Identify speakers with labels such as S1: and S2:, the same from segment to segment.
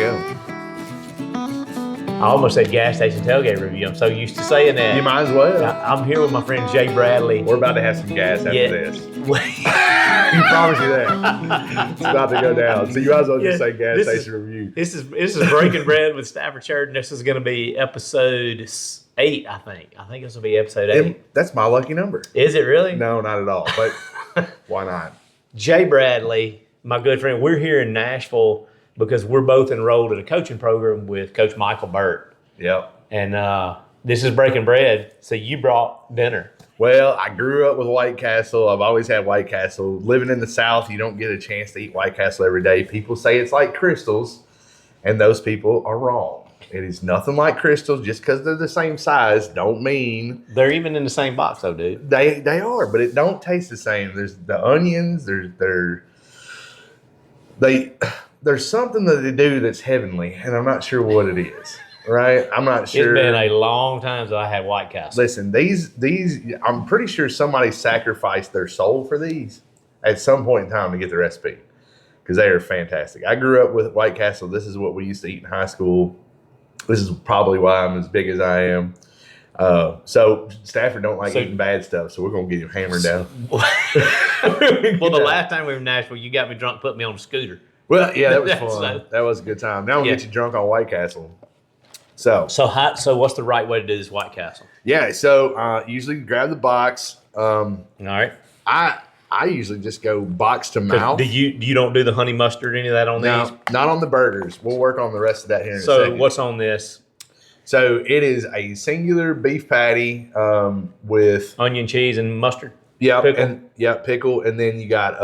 S1: go.
S2: I almost said gas station tailgate review. I'm so used to saying that.
S1: You might as well.
S2: I'm here with my friend Jay Bradley.
S1: We're about to have some gas after this. You promise you that. It's about to go down. So you might as well just say gas station review.
S2: This is Breaking Bread with Stafford Church, and this is going to be episode 8, I think. I think this will be episode 8.
S1: That's my lucky number.
S2: Is it really?
S1: No, not at all. But why not? Jay
S2: Bradley, my good friend, we're here in Nashville because we're both enrolled in a coaching program with Coach Michael Burt.
S1: Yep.
S2: And this is Breaking Bread. So you brought dinner.
S1: Well, I grew up with White Castle. I've always had White Castle. Living in the South, you don't get a chance to eat White Castle every day. People say it's like Crystals, and those people are wrong. It is nothing like Crystals. Just because they're the same size don't mean
S2: they're even in the same box, though, dude.
S1: They are, but it don't taste the same. There's the onions. There's something that they do that's heavenly, and I'm not sure what it is. Right? I'm not sure.
S2: It's been a long time since I had White Castle.
S1: Listen, these I'm pretty sure somebody sacrificed their soul for these at some point in time to get the recipe because they are fantastic. I grew up with White Castle. This is what we used to eat in high school. This is probably why I'm as big as I am. So Stafford don't like eating bad stuff, so we're going to get him hammered down.
S2: Well, the last time we were in Nashville, you got me drunk, put me on a scooter.
S1: Well, yeah, that was fun. That was a good time. Now we'll get you drunk on White Castle. So
S2: what's the right way to do this White Castle?
S1: Yeah, so usually grab the box.
S2: All right.
S1: I usually just go box to mouth.
S2: You don't do the honey mustard, any of that on these?
S1: No, not on the burgers. We'll work on the rest of that here in a
S2: second.
S1: second.
S2: So what's on this?
S1: So it is a singular beef patty with
S2: onion, cheese, and mustard.
S1: Yeah,
S2: pickle.
S1: Pickle, and then you got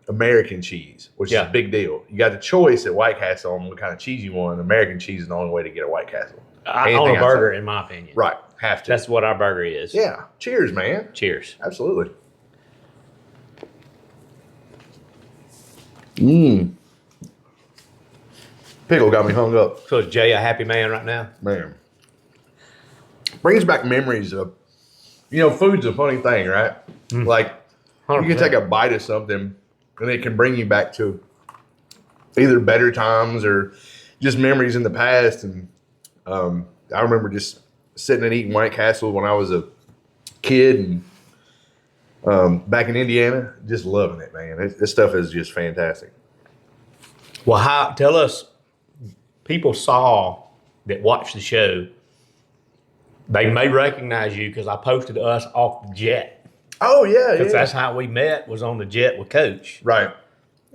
S1: American cheese, which is a big deal. You got the choice at White Castle on what kind of cheese you want. American cheese is the only way to get a White Castle.
S2: On a burger, in my opinion.
S1: Right, have to.
S2: That's what our burger is.
S1: Yeah. Cheers, man.
S2: Cheers.
S1: Absolutely. Pickle got me hung up.
S2: So is Jay a happy man right now?
S1: Man. Brings back memories of, food's a funny thing, right? Like, 100%. You can take a bite of something and it can bring you back to either better times or just memories in the past. And I remember just sitting and eating White Castle when I was a kid and back in Indiana, just loving it, man. This stuff is just fantastic.
S2: Well, tell us, people that watched the show, they may recognize you because I posted us off the jet.
S1: Oh, yeah.
S2: Because that's how we met, was on the jet with Coach.
S1: Right.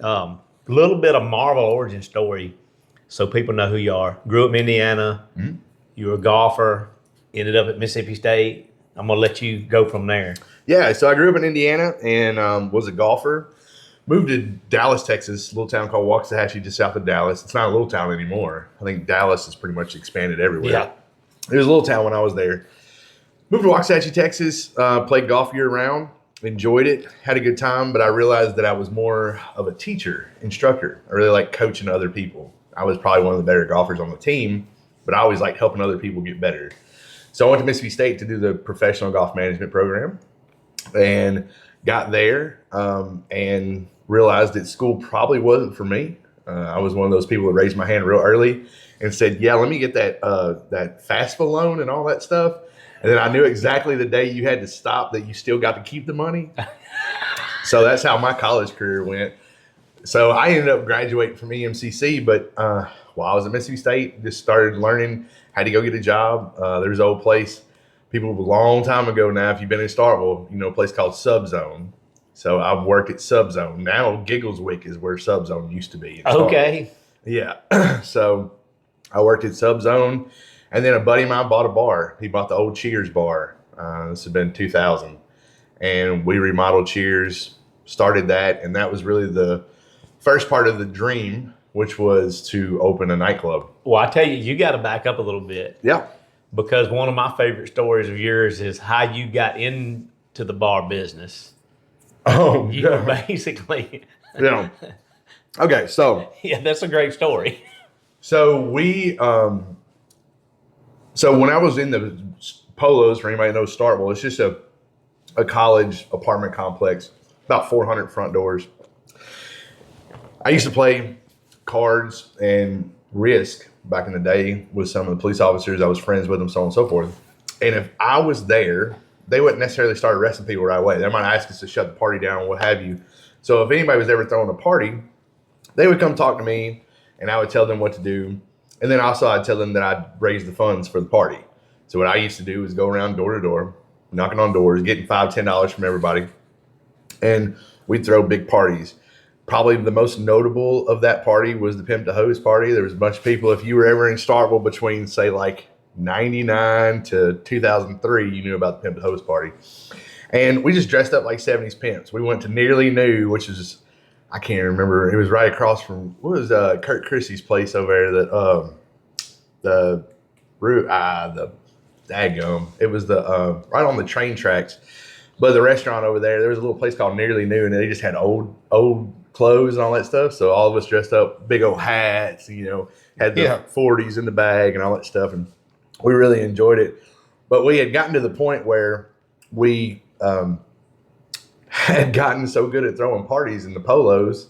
S2: A little bit of Marvel origin story so people know who you are. Grew up in Indiana. Mm-hmm. You were a golfer. Ended up at Mississippi State. I'm going to let you go from there.
S1: Yeah, so I grew up in Indiana and was a golfer. Moved to Dallas, Texas, a little town called Waxahachie, just south of Dallas. It's not a little town anymore. I think Dallas has pretty much expanded everywhere.
S2: Yeah.
S1: It was a little town when I was there. Moved to Waxahachie, Texas, played golf year-round, enjoyed it, had a good time, but I realized that I was more of a teacher, instructor. I really like coaching other people. I was probably one of the better golfers on the team, but I always liked helping other people get better. So I went to Mississippi State to do the professional golf management program and got there and realized that school probably wasn't for me. I was one of those people that raised my hand real early and said, yeah, let me get that FAFSA loan and all that stuff. And then I knew exactly the day you had to stop that you still got to keep the money. So that's how my college career went. So I ended up graduating from EMCC, but while I was at Mississippi State, just started learning how to go get a job. There's an old place, people a long time ago now, if you've been in Starkville, a place called Subzone. So I've worked at Subzone. Now Giggleswick is where Subzone used to be.
S2: Okay.
S1: Yeah. So I worked at Subzone. And then a buddy of mine bought a bar. He bought the old Cheers bar. This had been 2000. And we remodeled Cheers, started that. And that was really the first part of the dream, which was to open a nightclub.
S2: Well, I tell you, you got to back up a little bit.
S1: Yeah.
S2: Because one of my favorite stories of yours is how you got into the bar business.
S1: Oh,
S2: you were basically.
S1: Yeah. Okay, so.
S2: Yeah, that's a great story.
S1: So So when I was in the Polos, for anybody who knows Starkville, it's just a college apartment complex, about 400 front doors. I used to play cards and risk back in the day with some of the police officers. I was friends with them, so on and so forth. And if I was there, they wouldn't necessarily start arresting people right away. They might ask us to shut the party down, what have you. So if anybody was ever throwing a party, they would come talk to me, and I would tell them what to do. And then also I'd tell them that I'd raise the funds for the party. So what I used to do was go around door to door, knocking on doors, getting $5, $10 from everybody. And we'd throw big parties. Probably the most notable of that party was the Pimp to Hose party. There was a bunch of people. If you were ever in Starkville between, say, like 99 to 2003, you knew about the Pimp to Hose party. And we just dressed up like 70s pimps. We went to Nearly New, which is, I can't remember. It was right across from, what was Kurt Christie's place over there? The daggum. It was the right on the train tracks. But the restaurant over there was a little place called Nearly New, and they just had old clothes and all that stuff. So all of us dressed up, big old hats, had the 40s in the bag and all that stuff. And we really enjoyed it. But we had gotten to the point where we had gotten so good at throwing parties in the polos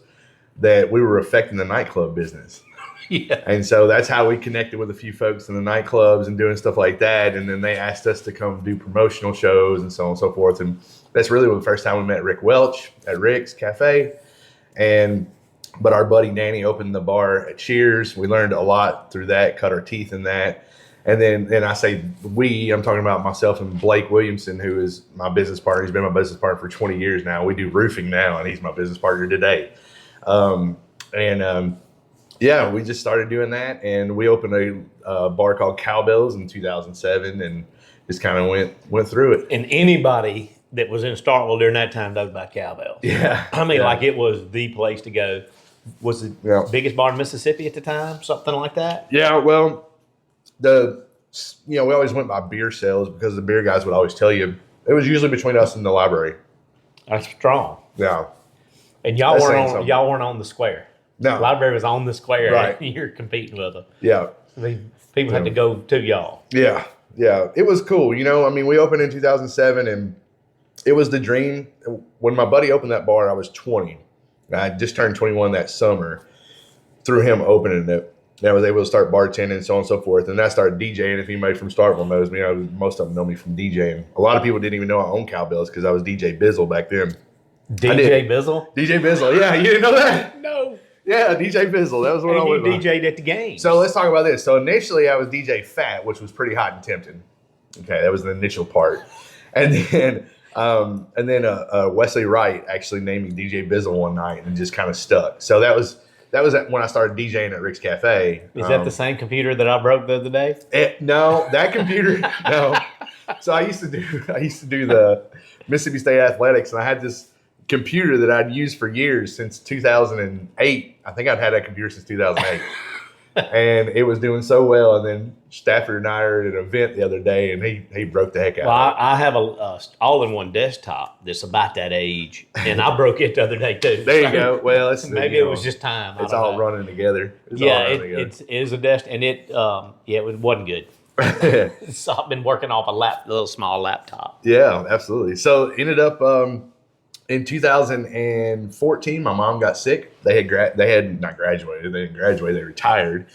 S1: that we were affecting the nightclub business.
S2: Yeah.
S1: And so that's how we connected with a few folks in the nightclubs and doing stuff like that. And then they asked us to come do promotional shows and so on and so forth. And that's really the first time we met Rick Welch at Rick's Cafe. But our buddy Danny opened the bar at Cheers. We learned a lot through that, cut our teeth in that. And then I say I'm talking about myself and Blake Williamson, who is my business partner. He's been my business partner for 20 years now. We do roofing now, and he's my business partner today. We just started doing that, and we opened a bar called Cowbells in 2007, and just kind of went through it.
S2: And anybody that was in Starkville during that time knows about Cowbells.
S1: Yeah.
S2: I mean, like it was the place to go. Was it biggest bar in Mississippi at the time? Something like that?
S1: Yeah, well, we always went by beer sales because the beer guys would always tell you it was usually between us and the library.
S2: That's strong.
S1: Yeah.
S2: And y'all weren't on the square.
S1: No.
S2: The library was on the square,
S1: right.
S2: And you're competing with them.
S1: Yeah.
S2: I mean, people had to go to y'all.
S1: Yeah. Yeah. It was cool. We opened in 2007, and it was the dream. When my buddy opened that bar, I was 20. I just turned 21 that summer through him opening it. I was able to start bartending and so on and so forth. And I started DJing. If anybody from Starkville knows me, most of them know me from DJing. A lot of people didn't even know I owned Cowbells because I was DJ Bizzle back then.
S2: DJ Bizzle?
S1: DJ Bizzle. Yeah, you didn't know that?
S2: No.
S1: Yeah, DJ Bizzle. That was what I was.
S2: And you DJ'd at the game.
S1: So let's talk about this. So initially I was DJ Fat, which was pretty hot and tempting. Okay, that was the initial part. And then Wesley Wright actually named me DJ Bizzle one night and just kind of stuck. So that was when I started DJing at Rick's Cafe.
S2: Is that the same computer that I broke the other day?
S1: No, that computer, no. So I used to do the Mississippi State Athletics, and I had this computer that I'd used for years since 2008. I think I'd had that computer since 2008. And it was doing so well. And then Stafford and I were at an event the other day, and he broke the heck out of it.
S2: I have a all-in-one desktop that's about that age, and I broke it the other day too.
S1: There you go. Well,
S2: maybe it was just time.
S1: It's all running together.
S2: It is a desk, and it wasn't good. So I've been working off a little small laptop.
S1: Yeah, absolutely. So ended up in 2014, my mom got sick. They had not graduated. They didn't graduate. They retired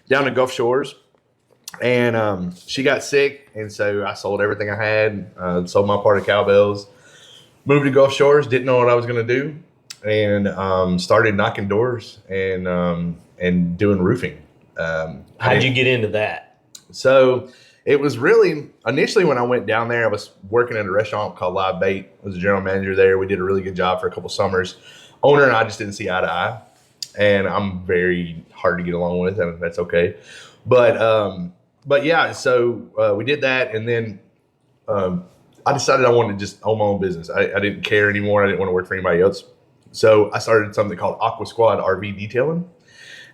S1: down in Gulf Shores, and she got sick, and so I sold everything I had. Sold my part of Cowbells. Moved to Gulf Shores. Didn't know what I was going to do, and started knocking doors and doing roofing.
S2: How'd you get into that?
S1: So it was really initially when I went down there, I was working at a restaurant called Live Bait. I was a general manager there. We did a really good job for a couple summers. Owner and I just didn't see eye to eye, and I'm very hard to get along with, and that's okay. But yeah, so we did that, and then I decided I wanted to just own my own business. I didn't care anymore. I didn't want to work for anybody else. So I started something called Aqua Squad RV Detailing.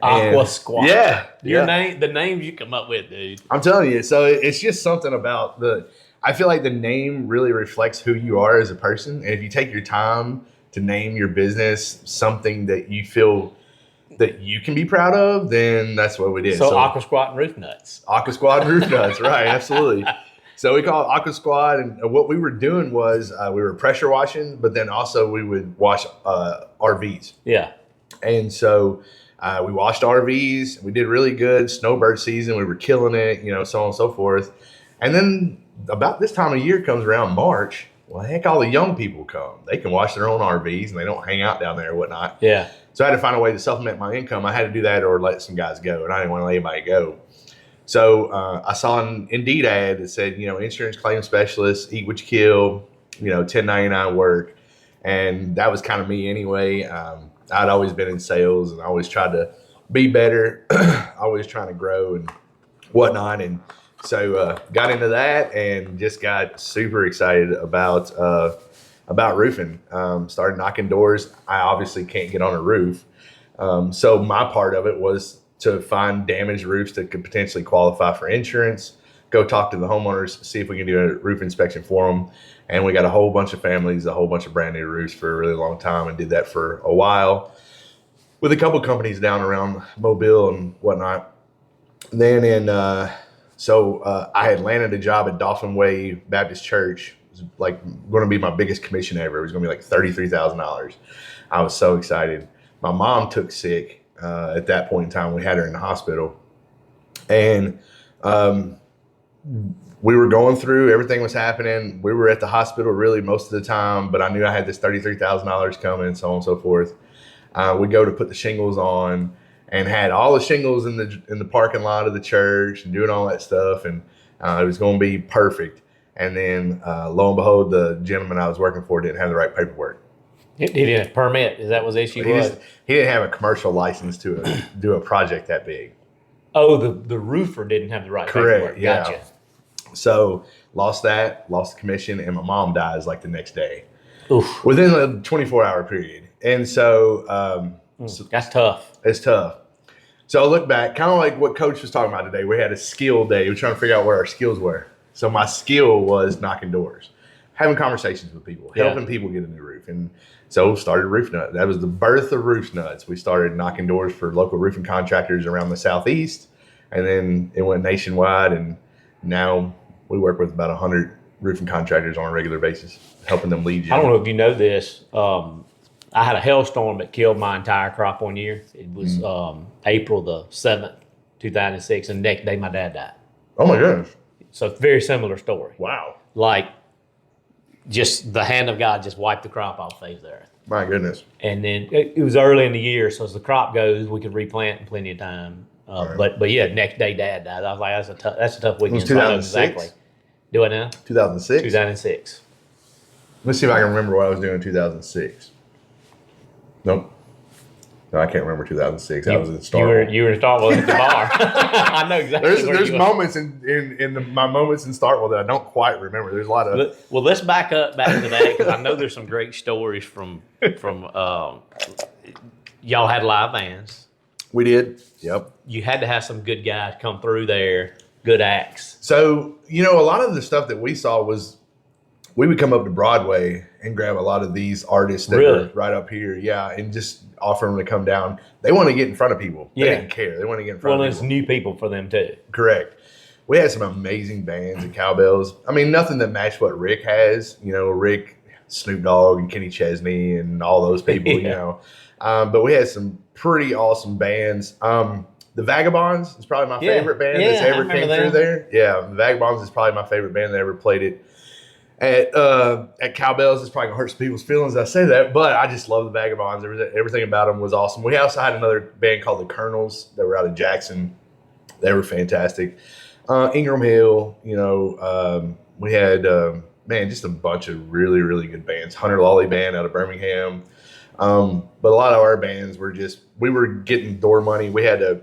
S2: Aqua Squad.
S1: Yeah.
S2: The names you come up with, dude.
S1: I'm telling you. So it's just something about I feel like the name really reflects who you are as a person. And if you take your time to name your business something that you feel that you can be proud of, then that's what we did.
S2: So Aqua Squad and Roofnuts.
S1: Aqua Squad and Roofnuts, right. Absolutely. So we call it Aqua Squad. And what we were doing was we were pressure washing, but then also we would wash RVs.
S2: Yeah.
S1: And so We washed RVs. We did really good. Snowbird season, we were killing it, so on and so forth. And then about this time of year comes around March. Well, heck, all the young people come. They can wash their own RVs and they don't hang out down there and whatnot.
S2: Yeah.
S1: So I had to find a way to supplement my income. I had to do that or let some guys go, and I didn't want to let anybody go. So I saw an Indeed ad that said, insurance claim specialist, eat what you kill, 1099 work. And that was kind of me anyway. I'd always been in sales and I always tried to be better, always trying to grow and whatnot. And so got into that and just got super excited about roofing. Started knocking doors. I obviously can't get on a roof. So my part of it was to find damaged roofs that could potentially qualify for insurance, go talk to the homeowners, see if we can do a roof inspection for them. And we got a whole bunch of families, a whole bunch of brand new roofs for a really long time, and did that for a while with a couple companies down around Mobile and whatnot. Then I had landed a job at Dauphin Way Baptist Church. It was like going to be my biggest commission ever. It was going to be like $33,000. I was so excited. My mom took sick at that point in time. We had her in the hospital. And we were going through, everything was happening. We were at the hospital really most of the time, but I knew I had this $33,000 coming and so on and so forth. We go to put the shingles on and had all the shingles in the parking lot of the church and doing all that stuff. And it was going to be perfect. And then lo and behold, the gentleman I was working for didn't have the right paperwork.
S2: He didn't have a permit. Is that what the issue was?
S1: He didn't have a commercial license to do a project that big.
S2: Oh, the roofer didn't have the right
S1: Correct,
S2: paperwork. Gotcha.
S1: Yeah. So lost the commission, and my mom dies like the next day.
S2: Oof.
S1: Within a 24-hour period. And so,
S2: that's tough.
S1: It's tough. So I look back, kind of like what Coach was talking about today. We had a skill day. We were trying to figure out what our skills were. So my skill was knocking doors, having conversations with people, helping people get a new roof. And so started Roofnuts. That was the birth of Roofnuts. We started knocking doors for local roofing contractors around the Southeast. And then it went nationwide. And now we work with about 100 roofing contractors on a regular basis, helping them lead.
S2: I don't know if you know this. I had a hailstorm that killed my entire crop one year. It was April the 7th, 2006, and the next day my dad died.
S1: Oh my goodness.
S2: So very similar story.
S1: Wow.
S2: Like just the hand of God just wiped the crop off the face of the earth.
S1: My goodness.
S2: And then it was early in the year, so as the crop goes, we could replant in plenty of time.
S1: Right.
S2: But yeah, next day Dad died. I was like, that's a tough weekend.
S1: It was 2006?
S2: Exactly. Do it now?
S1: 2006?
S2: 2006.
S1: Let's see if I can remember what I was doing in 2006. Nope. No, I can't remember 2006. I was in Starkville.
S2: You were in Starkville at the bar. I know exactly.
S1: There's moments in my moments in Starkville that I don't quite remember. There's a lot of.
S2: Well, let's back to that because I know there's some great stories from y'all had live bands.
S1: We did. Yep.
S2: You had to have some good guys come through there, good acts.
S1: So a lot of the stuff that we saw was we would come up to Broadway and grab a lot of these artists that were right up here, and just offer them to come down. They want to get in front of people. They didn't care. They want to get in front of people.
S2: Well, there's new people for them too.
S1: Correct. We had some amazing bands at Cowbells. I mean, nothing that matched what Rick has. Rick, Snoop Dogg, and Kenny Chesney, and all those people. But we had some pretty awesome bands. The Vagabonds is probably my favorite band that's ever came through there. Yeah, the Vagabonds is probably my favorite band that ever played it. At Cowbells, it's probably gonna hurt some people's feelings as I say that, but I just love the Vagabonds. Everything about them was awesome. We also had another band called the Colonels that were out of Jackson. They were fantastic. Ingram Hill, we had just a bunch of really, really good bands. Hunter Lawley Band out of Birmingham. But a lot of our bands we were getting door money. We had to,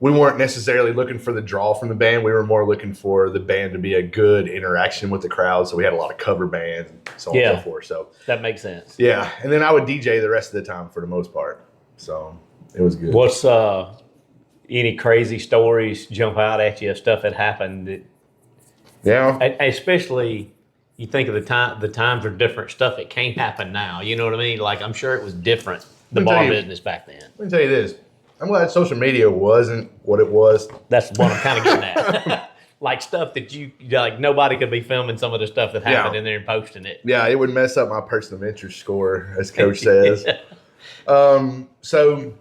S1: we weren't necessarily looking for the draw from the band. We were more looking for the band to be a good interaction with the crowd. So we had a lot of cover bands and so on and so forth. So
S2: that makes sense.
S1: Yeah. And then I would DJ the rest of the time for the most part. So it was good.
S2: What's any crazy stories jump out at you of stuff that happened? Especially you think of the times are different. Stuff that can't happen now. You know what I mean? Like I'm sure it was different, the bar business back then.
S1: Let me tell you this. I'm glad social media wasn't what it was.
S2: That's what I'm kind of getting at. Like stuff that nobody could be filming some of the stuff that happened in there and posting it.
S1: Yeah, it would mess up my person of interest score, as Coach says. So,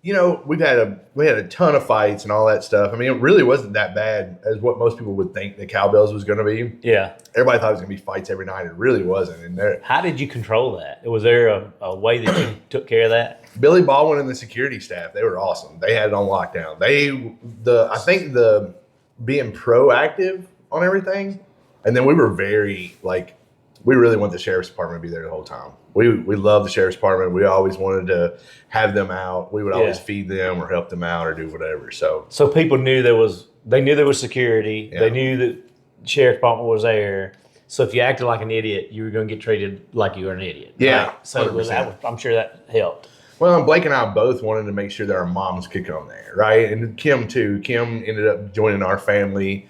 S1: we had a ton of fights and all that stuff. I mean, it really wasn't that bad as what most people would think the Cowbells was going to be.
S2: Yeah.
S1: Everybody thought it was going to be fights every night. It really wasn't. And
S2: how did you control that? Was there a way that you took care of that?
S1: Billy Baldwin and the security staff, they were awesome. They had it on lockdown. I think being proactive on everything, and then we were very we really want the sheriff's department to be there the whole time. We love the sheriff's department. We always wanted to have them out. We would always feed them or help them out or do whatever. So
S2: people knew there was security. Yeah. They knew that the sheriff's department was there. So if you acted like an idiot, you were going to get treated like you were an idiot.
S1: Yeah.
S2: Right? So I'm sure that helped.
S1: Well, Blake and I both wanted to make sure that our moms could come there, right? And Kim too. Kim ended up joining our family.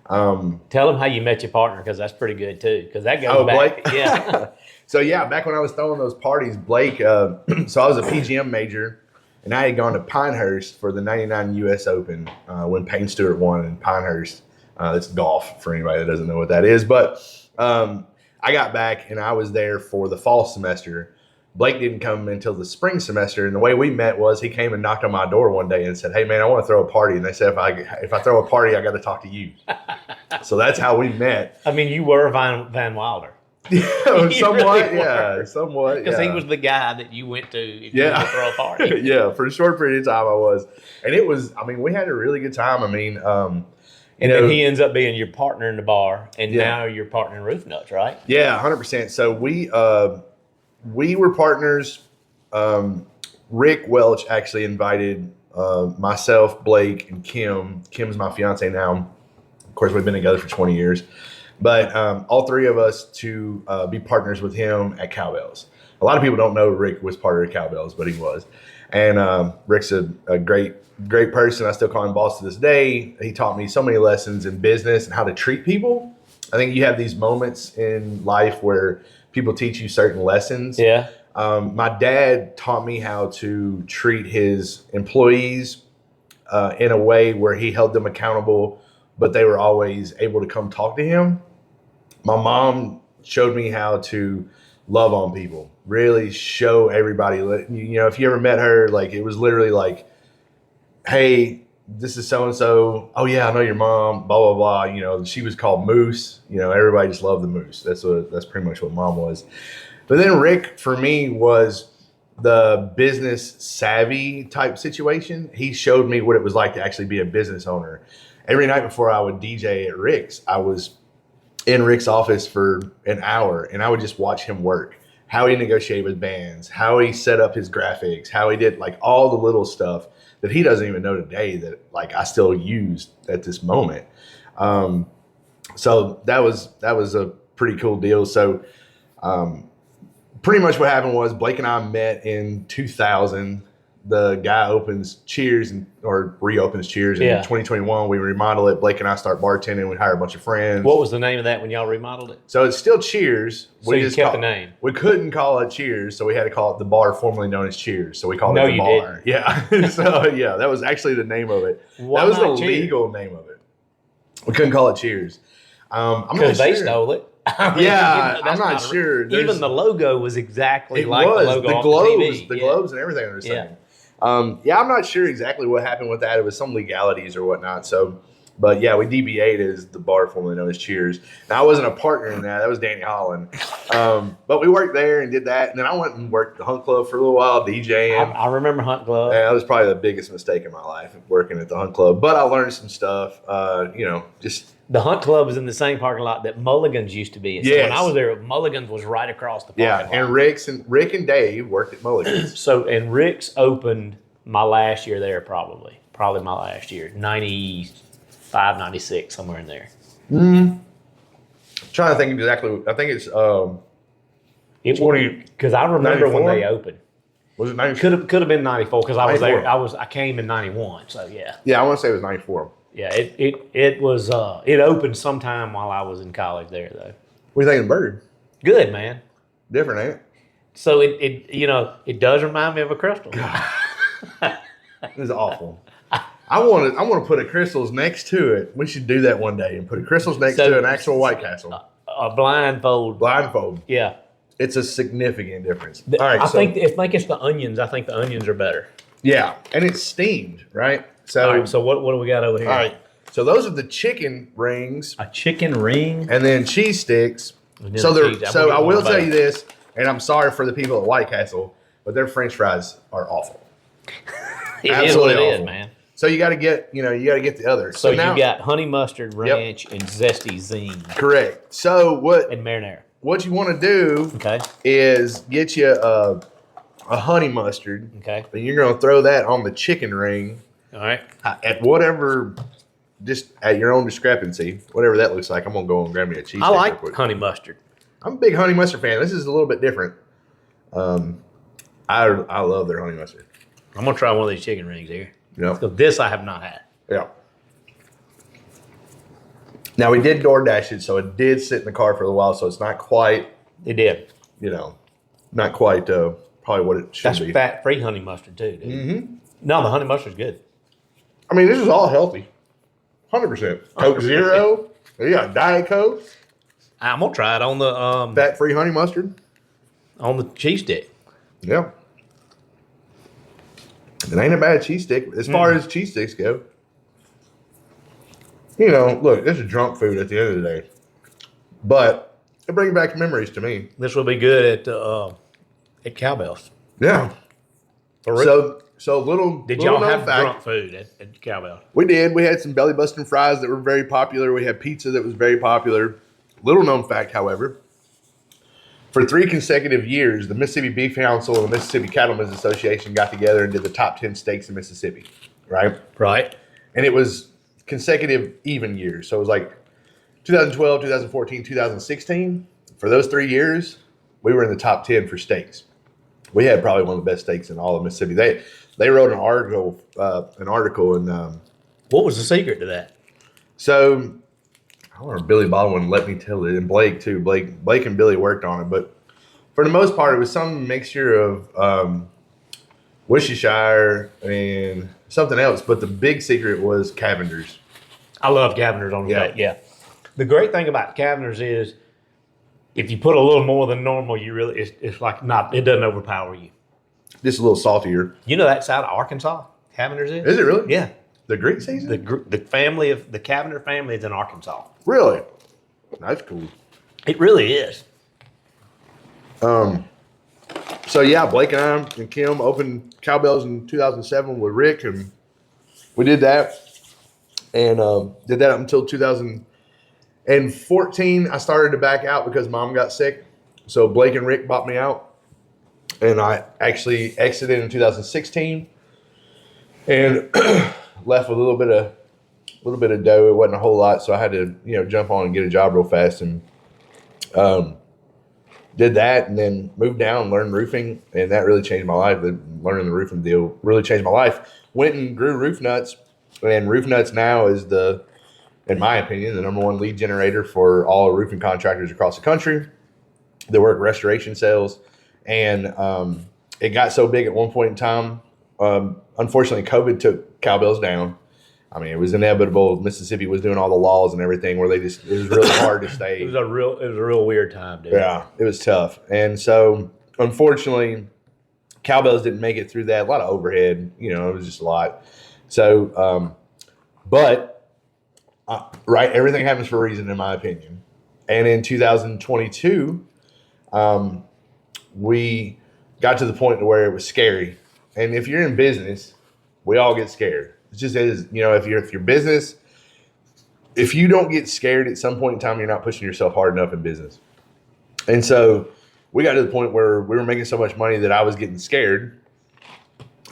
S2: Tell them how you met your partner, because that's pretty good too. Because that goes back.
S1: Blake?
S2: Yeah.
S1: So yeah, back when I was throwing those parties, Blake. So I was a PGM major, and I had gone to Pinehurst for the '99 U.S. Open when Payne Stewart won in Pinehurst. It's golf for anybody that doesn't know what that is. But I got back and I was there for the fall semester. Blake didn't come until the spring semester, and the way we met was he came and knocked on my door one day and said, "Hey man, I want to throw a party." And they said, "If I throw a party, I got to talk to you." So that's how we met.
S2: I mean, you were Van Wilder.
S1: Somewhat,
S2: really
S1: somewhat.
S2: Because he was the guy that you went to if you wanted to throw a party.
S1: Yeah, for a short period of time I was, and it was. I mean, we had a really good time. I mean,
S2: and then he ends up being your partner in the bar, and now you're partner in Roofnuts, right?
S1: Yeah, 100%. So we were partners. Rick Welch actually invited myself, Blake, and Kim. Kim's my fiance now. Of course, we've been together for 20 years. But all three of us to be partners with him at Cowbells. A lot of people don't know Rick was part of Cowbells, but he was. And Rick's a great person. I still call him boss to this day. He taught me so many lessons in business and how to treat people. I think you have these moments in life where people teach you certain lessons.
S2: Yeah.
S1: My dad taught me how to treat his employees in a way where he held them accountable, but they were always able to come talk to him. My mom showed me how to love on people, really show everybody. If you ever met her, it was literally hey, this is so-and-so. Oh yeah, I know your mom, blah, blah, blah. She was called Moose. Everybody just loved the Moose. That's pretty much what Mom was. But then Rick, for me, was the business savvy type situation. He showed me what it was like to actually be a business owner. Every night before I would DJ at Rick's, I was in Rick's office for an hour, and I would just watch him work, how he negotiated with bands, how he set up his graphics, how he did all the little stuff that he doesn't even know today that I still use at this moment. So that was a pretty cool deal. So pretty much what happened was Blake and I met in 2000. The guy opens Cheers or reopens Cheers in 2021. We remodel it. Blake and I start bartending. We hire a bunch of friends.
S2: What was the name of that when y'all remodeled it?
S1: So it's still Cheers.
S2: So you kept the name.
S1: We couldn't call it Cheers, so we had to call it the bar formerly known as Cheers. So we called it the bar. Didn't. Yeah. So yeah, that was actually the name of it.
S2: Why
S1: that was the
S2: Cheers?
S1: Legal name of it. We couldn't call it Cheers.
S2: Because they stole it.
S1: I'm not sure.
S2: Even the logo was exactly like the logo
S1: the
S2: on
S1: globes,
S2: TV.
S1: The globes and everything they were saying. I'm not sure exactly what happened with that. It was some legalities or whatnot. So, but yeah, we DBA'd as the bar formerly known as Cheers. Now I wasn't a partner in that. That was Danny Holland. But we worked there and did that. And then I went and worked at the Hunt Club for a little while, DJing.
S2: I remember Hunt Club.
S1: Yeah, that was probably the biggest mistake in my life, working at the Hunt Club. But I learned some stuff. Just.
S2: The Hunt Club was in the same parking lot that Mulligan's used to be. And so when I was there, Mulligan's was right across the parking lot.
S1: And Rick and Dave worked at Mulligan's.
S2: And Rick's opened my last year there probably my last year, 95, 96, somewhere in there.
S1: Trying to think exactly. I think it's
S2: 20. Because I remember 94? When they opened.
S1: Was it 94?
S2: Could have been 94 because I was there. I came in 91. So yeah.
S1: Yeah, I want to say it was 94.
S2: Yeah, it was. It opened sometime while I was in college there, though.
S1: What do you think of Bird?
S2: Good, man.
S1: Different, ain't it?
S2: So it does remind me of a Crystal.
S1: It was awful. I want to put a Crystals next to it. We should do that one day and put a Crystals next to an actual White Castle.
S2: A blindfold.
S1: Blindfold.
S2: Yeah.
S1: It's a significant difference. All right,
S2: I think it's the onions. I think the onions are better.
S1: yeah, and it's steamed, right? So,
S2: All right, so what do we got over here?
S1: all right, so those are the chicken rings,
S2: A chicken ring.
S1: and then cheese sticks.
S2: And then
S1: So
S2: the
S1: they're
S2: cheese. I'm
S1: so
S2: gonna
S1: I
S2: get one
S1: will
S2: of
S1: tell
S2: both.
S1: you this, and I'm sorry for the people at White Castle, but their French fries are awful.
S2: It is
S1: Absolutely
S2: what it is,
S1: awful.
S2: man.
S1: So you got to get the other.
S2: So
S1: now,
S2: you got honey mustard, ranch, and zesty zing,
S1: correct. So
S2: and marinara.
S1: what you want to do
S2: Okay.
S1: is get you a honey mustard,
S2: Okay.
S1: and you're going to throw that on the chicken ring
S2: All right.
S1: at whatever, just at your own discrepancy, whatever that looks like. I'm going to go and grab me a cheese.
S2: I
S1: steak
S2: like
S1: real quick.
S2: honey mustard.
S1: I'm a big honey mustard fan. This is a little bit different. I love their honey mustard.
S2: I'm gonna try one of these chicken rings here.
S1: Yeah.
S2: So this I have not had.
S1: Yeah. Now we did DoorDash it, so it did sit in the car for a while, so it's not quite,
S2: It did.
S1: not quite probably what it should
S2: That's
S1: be.
S2: fat-free honey mustard too, dude. Mm-hmm. No, the honey mustard's good.
S1: I mean, this is all healthy. 100%. Coke Zero. Yeah, Diet Coke.
S2: I'm gonna try it on the
S1: Fat-free honey mustard.
S2: cheese stick.
S1: Yeah. It ain't a bad cheese stick as far as cheese sticks go. Look, this is drunk food at the end of the day. But it brings back memories to me.
S2: This will be good at Cowbells.
S1: Yeah.
S2: For real.
S1: So little.
S2: Did
S1: little
S2: y'all
S1: known
S2: have
S1: fact,
S2: drunk food at Cowbells?
S1: We did. We had some belly busting fries that were very popular. We had pizza that was very popular. Little known fact, however, for 3 consecutive years, the Mississippi Beef Council and the Mississippi Cattlemen's Association got together and did the top 10 steaks in Mississippi, right?
S2: Right.
S1: And it was consecutive even years. So it was like 2012, 2014, 2016. For those 3 years, we were in the top 10 for steaks. We had probably one of the best steaks in all of Mississippi. They wrote an article, and
S2: What was the secret to that?
S1: so I don't know, Billy Baldwin let me tell it, and Blake too. Blake and Billy worked on it, but for the most part, it was some mixture of Worcestershire and something else. But the big secret was Cavender's.
S2: I love Cavender's on the
S1: Yeah.
S2: steak. Yeah. The great thing about Cavender's is if you put a little more than normal, it's like not, it doesn't overpower you.
S1: Just a little saltier.
S2: You know that side of Arkansas, Cavender's is?
S1: Is it really?
S2: Yeah.
S1: The Greek season?
S2: The family of the Cavender family is in Arkansas.
S1: Really? That's cool.
S2: It really is.
S1: So yeah, Blake and I and Kim opened Cowbells in 2007 with Rick, and we did that, and did that up until 2014. I started to back out because Mom got sick, so Blake and Rick bought me out, and I actually exited in 2016, and left with a little bit of dough. It wasn't a whole lot, so I had to jump on and get a job real fast, and did that, and then moved down and learned roofing, and that really changed my life. Learning the roofing deal really changed my life. Went and grew Roofnuts, and Roofnuts now is in my opinion, the #1 lead generator for all roofing contractors across the country that work restoration sales. And it got so big at one point in time. Unfortunately, COVID took Cowbells down. I mean, it was inevitable. Mississippi was doing all the laws and everything where it was really hard to stay.
S2: It was a real weird time, dude.
S1: Yeah, it was tough. And so, unfortunately, Cowbells didn't make it through that. A lot of overhead, it was just a lot. So, right, everything happens for a reason, in my opinion. And in 2022, we got to the point to where it was scary. And if you're in business, we all get scared. It just is, if your business, if you don't get scared at some point in time, you're not pushing yourself hard enough in business. And so we got to the point where we were making so much money that I was getting scared,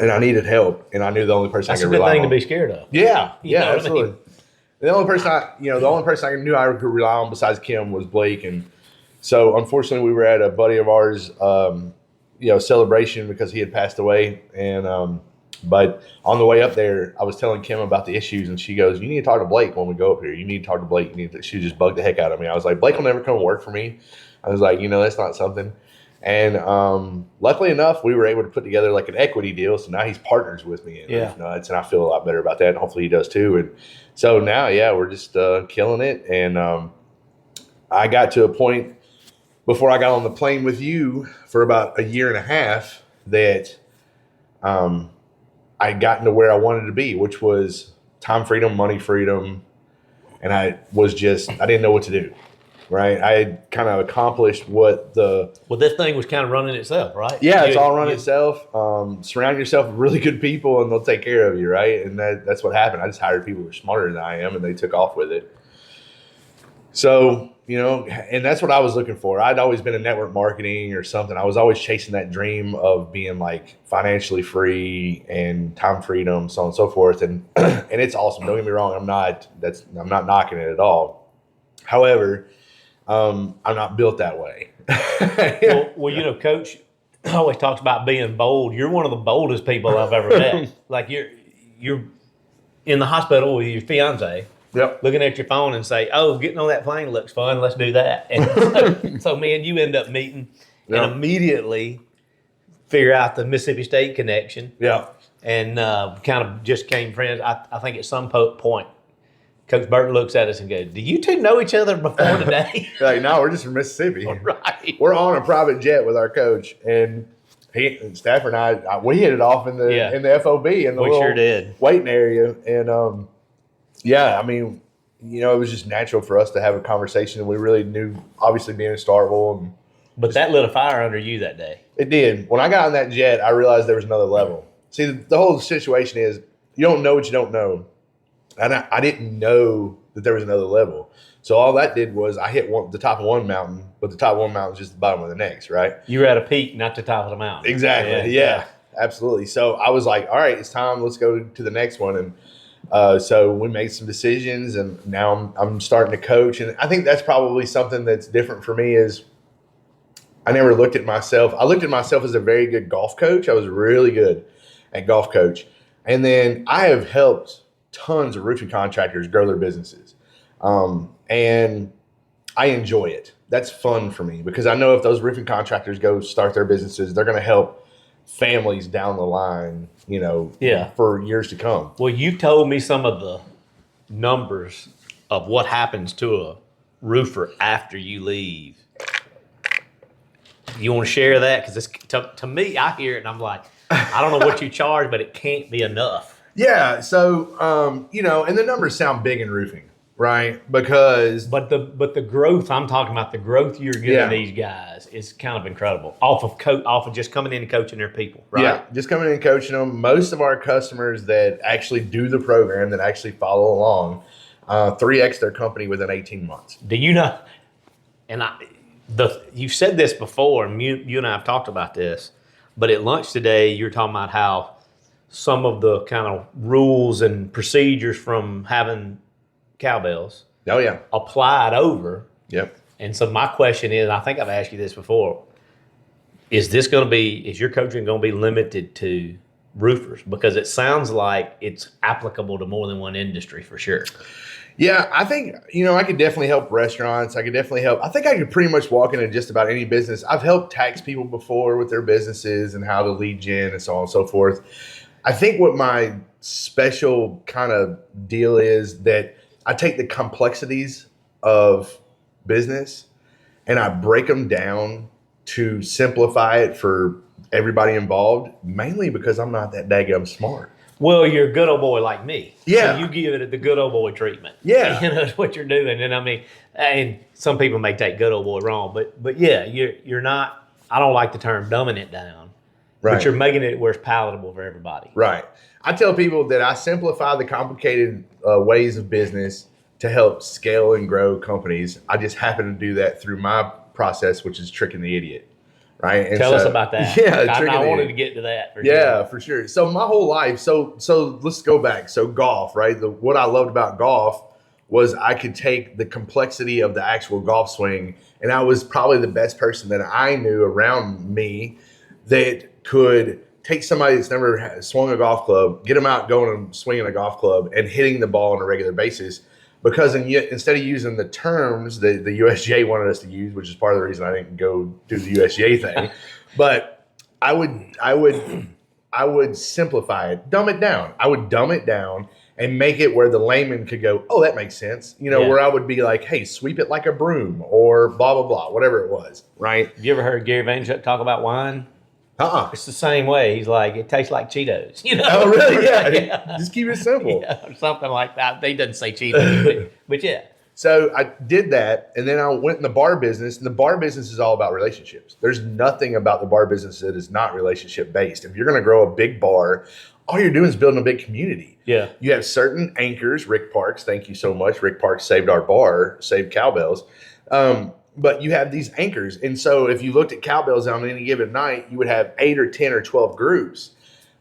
S1: and I needed help, and I knew the only person
S2: That's
S1: I
S2: a
S1: could
S2: good
S1: rely
S2: thing
S1: on.
S2: to be scared of.
S1: Yeah,
S2: You know what I
S1: absolutely.
S2: mean?
S1: The only person I knew I could rely on besides Kim was Blake, and so unfortunately we were at a buddy of ours, celebration because he had passed away, and but on the way up there, I was telling Kim about the issues, and she goes, "You need to talk to Blake when we go up here. You need to talk to Blake." She just bugged the heck out of me. I was like, "Blake will never come and work for me." I was like, that's not something. And luckily enough, we were able to put together like an equity deal. So now he's partners with me in Roofnuts, and I feel a lot better about that. And hopefully he does too. And so now, we're just killing it. And I got to a point before I got on the plane with you for about a year and a half that I had gotten to where I wanted to be, which was time freedom, money freedom. And I didn't know what to do, right? I had kind of accomplished what
S2: this thing was kind of running itself, right?
S1: Yeah, it's all running itself. Surround yourself with really good people and they'll take care of you, right? And that's what happened. I just hired people who were smarter than I am and they took off with it. So, and that's what I was looking for. I'd always been in network marketing or something. I was always chasing that dream of being like financially free and time freedom, so on and so forth. And and it's awesome. Don't get me wrong. I'm not knocking it at all. However, I'm not built that way.
S2: Well, Coach always talks about being bold. You're one of the boldest people I've ever met. Like you're in the hospital with your fiance.
S1: Yep.
S2: Looking at your phone and say, "Oh, getting on that plane looks fun. Let's do that." And so me and you end up meeting and immediately figure out the Mississippi State connection.
S1: Yeah.
S2: And kind of just became friends. I think at some point, Coach Burton looks at us and goes, "Do you two know each other before today?"
S1: Like, no, we're just from Mississippi.
S2: Right.
S1: We're on a private jet with our coach, and Stafford and I we hit it off in the FOB in the
S2: sure did.
S1: waiting area, and yeah, I mean, it was just natural for us to have a conversation. We really knew, obviously, being in Starkville.
S2: But that lit a fire under you that day.
S1: It did. When I got on that jet, I realized there was another level. See, the whole situation is you don't know what you don't know. And I didn't know that there was another level. So all that did was I hit the top of one mountain, but the top of one mountain is just the bottom of the next, right?
S2: You were at a peak, not the top of the mountain.
S1: Exactly. Yeah, absolutely. So I was like, all right, it's time. Let's go to the next one. And so we made some decisions, and now I'm starting to coach. And I think that's probably something that's different for me is I never looked at myself. I looked at myself as a very good golf coach. I was really good at golf coach. And then I have helped tons of roofing contractors grow their businesses. And I enjoy it. That's fun for me because I know if those roofing contractors go start their businesses, they're going to help families down the line, for years to come.
S2: Well, you told me some of the numbers of what happens to a roofer after you leave. You want to share that? Because to me, I hear it and I'm like, I don't know what you charge, but it can't be enough.
S1: Yeah. So, and the numbers sound big in roofing, right? Because
S2: but the growth I'm talking about, the growth you're giving these guys is kind of incredible. Off of just coming in and coaching their people, right?
S1: Yeah, just coming in and coaching them. Most of our customers that actually do the program, that actually follow along, 3x their company within 18 months.
S2: Do you know? And you've said this before, and you and I have talked about this. But at lunch today, you're talking about how some of the kind of rules and procedures from having Cowbells applied over.
S1: Yep.
S2: And so my question is, I think I've asked you this before, is your coaching going to be limited to roofers? Because it sounds like it's applicable to more than one industry for sure.
S1: Yeah, I think, I could definitely help restaurants. I think I could pretty much walk into just about any business. I've helped tax people before with their businesses and how to lead gen and so on and so forth. I think what my special kind of deal is that I take the complexities of business and I break them down to simplify it for everybody involved, mainly because I'm not that daggum smart.
S2: Well, you're a good old boy like me.
S1: Yeah.
S2: So you give it the good old boy treatment.
S1: Yeah.
S2: That's what you're doing. And and some people may take good old boy wrong, but yeah, you're not, I don't like the term dumbing it down. Right. But you're making it where it's palatable for everybody.
S1: Right. I tell people that I simplify the complicated ways of business to help scale and grow companies. I just happen to do that through my process, which is tricking the idiot. Right. And
S2: Tell us about that.
S1: Yeah.
S2: I wanted to get to that.
S1: For sure. So my whole life. So let's go back. So golf, right? What I loved about golf was I could take the complexity of the actual golf swing, and I was probably the best person that I knew around me that could take somebody that's never swung a golf club, get them out going and swinging a golf club and hitting the ball on a regular basis. Because instead of using the terms that the USGA wanted us to use, which is part of the reason I didn't go do the USGA thing, but I would simplify it, dumb it down. I would dumb it down and make it where the layman could go, oh, that makes sense. You know, where I would be like, hey, sweep it like a broom or blah, blah, blah, whatever it was, right?
S2: Have you ever heard Gary Vaynerchuk talk about wine? It's the same way. He's like, it tastes like Cheetos. You know?
S1: Oh, really? Yeah. Just keep it simple.
S2: Yeah, or something like that. He doesn't say Cheetos, but yeah.
S1: So I did that, and then I went in the bar business, and the bar business is all about relationships. There's nothing about the bar business that is not relationship based. If you're going to grow a big bar, all you're doing is building a big community.
S2: Yeah.
S1: You have certain anchors. Rick Parks, thank you so much. Rick Parks saved our bar, saved Cowbells. But you have these anchors. And so if you looked at Cowbells on any given night, you would have 8 or 10 or 12 groups.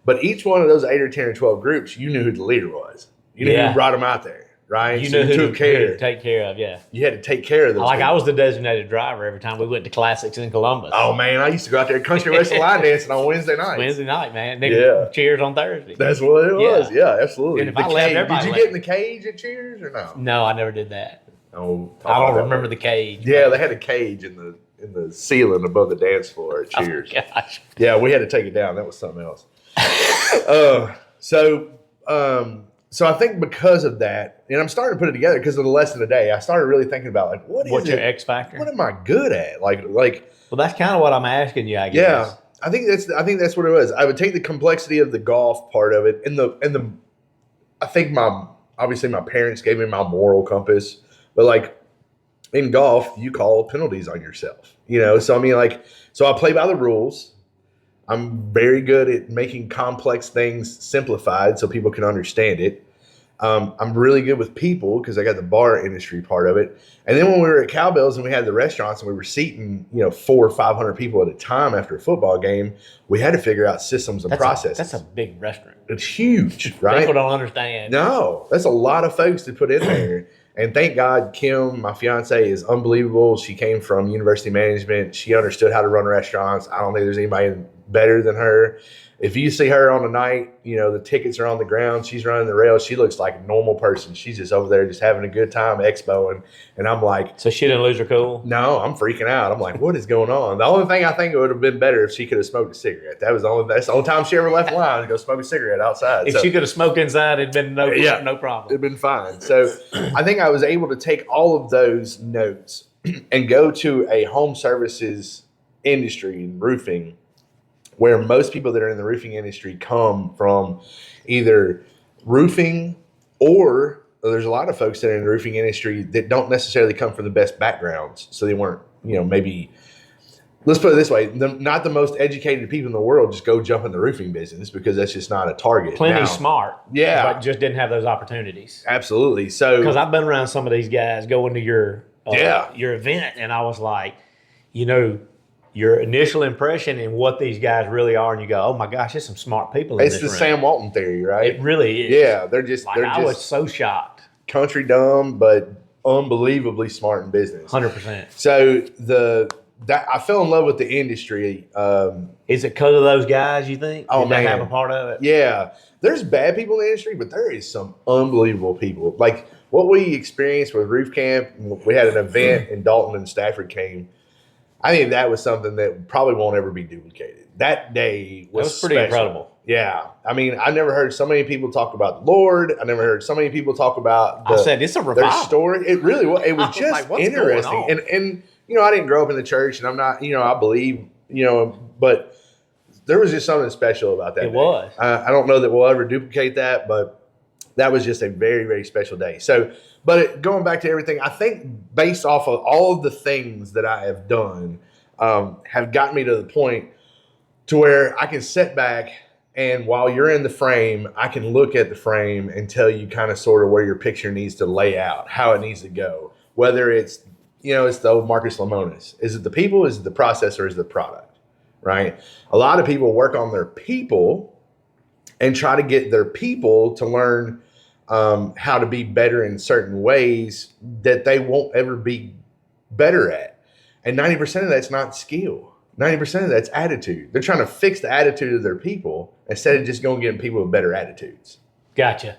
S1: But each one of those 8 or 10 or 12 groups, you knew who the leader was. You knew who brought them out there. Right,
S2: you know who to take care of. Yeah,
S1: you had to take care of those.
S2: Like people. I was the designated driver every time we went to classics in Columbus.
S1: Oh man, I used to go out there country western line dancing on Wednesday night.
S2: Wednesday night, man. Then Cheers on Thursday.
S1: That's what it was. Yeah, absolutely.
S2: And if I left,
S1: did you get in the cage at Cheers or no?
S2: No, I never did that.
S1: Oh,
S2: I don't remember the cage.
S1: Yeah, they had a cage in the ceiling above the dance floor at Cheers.
S2: Oh gosh.
S1: Yeah, we had to take it down. That was something else. So I think because of that, and I'm starting to put it together because of the lesson today, I started really thinking about like, what's
S2: your X factor?
S1: What am I good at? Like.
S2: Well, that's kind of what I'm asking you, I guess.
S1: Yeah, I think that's what it was. I would take the complexity of the golf part of it, and I think obviously my parents gave me my moral compass, but like in golf, you call penalties on yourself, you know. So I mean, like, so I play by the rules. I'm very good at making complex things simplified so people can understand it. I'm really good with people because I got the bar industry part of it. And then when we were at Cowbells and we had the restaurants and we were seating, 400 or 500 people at a time after a football game, we had to figure out systems and processes.
S2: That's a big restaurant.
S1: It's huge, right?
S2: People don't understand.
S1: No, that's a lot of folks to put in there. And thank God, Kim, my fiance, is unbelievable. She came from university management. She understood how to run restaurants. I don't think there's anybody better than her. If you see her on the night, the tickets are on the ground. She's running the rails. She looks like a normal person. She's just over there just having a good time expoing. And I'm like.
S2: So she didn't lose her cool?
S1: No, I'm freaking out. I'm like, what is going on? The only thing I think it would have been better if she could have smoked a cigarette. That's the only time she ever left the line to go smoke a cigarette outside.
S2: If she could have smoked inside, it'd been no problem.
S1: It'd been fine. So I think I was able to take all of those notes and go to a home services industry in roofing, where most people that are in the roofing industry come from either roofing or there's a lot of folks that are in the roofing industry that don't necessarily come from the best backgrounds. So they weren't, maybe, let's put it this way, not the most educated people in the world just go jump in the roofing business because that's just not a target.
S2: Plenty smart.
S1: Yeah.
S2: But just didn't have those opportunities.
S1: Absolutely. So,
S2: because I've been around some of these guys going to your event and I was like, your initial impression and what these guys really are, and you go, "Oh my gosh, there's some smart people in this room."
S1: It's the Sam Walton theory, right?
S2: It really is.
S1: Yeah, they're just.
S2: I was so shocked.
S1: Country dumb, but unbelievably smart in business.
S2: 100%.
S1: So I fell in love with the industry.
S2: Is it because of those guys? You think?
S1: Oh
S2: Did
S1: man,
S2: they have a part of it?
S1: Yeah, there's bad people in the industry, but there is some unbelievable people. Like what we experienced with Roof Camp. We had an event in Dalton and Stafford came. I think that was something that probably won't ever be duplicated. That day was
S2: pretty incredible.
S1: Yeah. I mean, I never heard so many people talk about the Lord. I never heard so many people talk about
S2: it's a revival.
S1: Their story. It really was. It was just like, interesting. And I didn't grow up in the church, and I'm not, I believe, but there was just something special about that.
S2: It was.
S1: I don't know that we'll ever duplicate that, but that was just a very, very special day. So, but going back to everything, I think based off of all of the things that I have done have gotten me to the point to where I can sit back and while you're in the frame, I can look at the frame and tell you kind of sort of where your picture needs to lay out, how it needs to go. Whether it's, it's the old Marcus Lemonis. Is it the people, is it the process, or is it the product, right? A lot of people work on their people and try to get their people to learn how to be better in certain ways that they won't ever be better at. And 90% of that's not skill. 90% of that's attitude. They're trying to fix the attitude of their people instead of just going and getting people with better attitudes.
S2: Gotcha.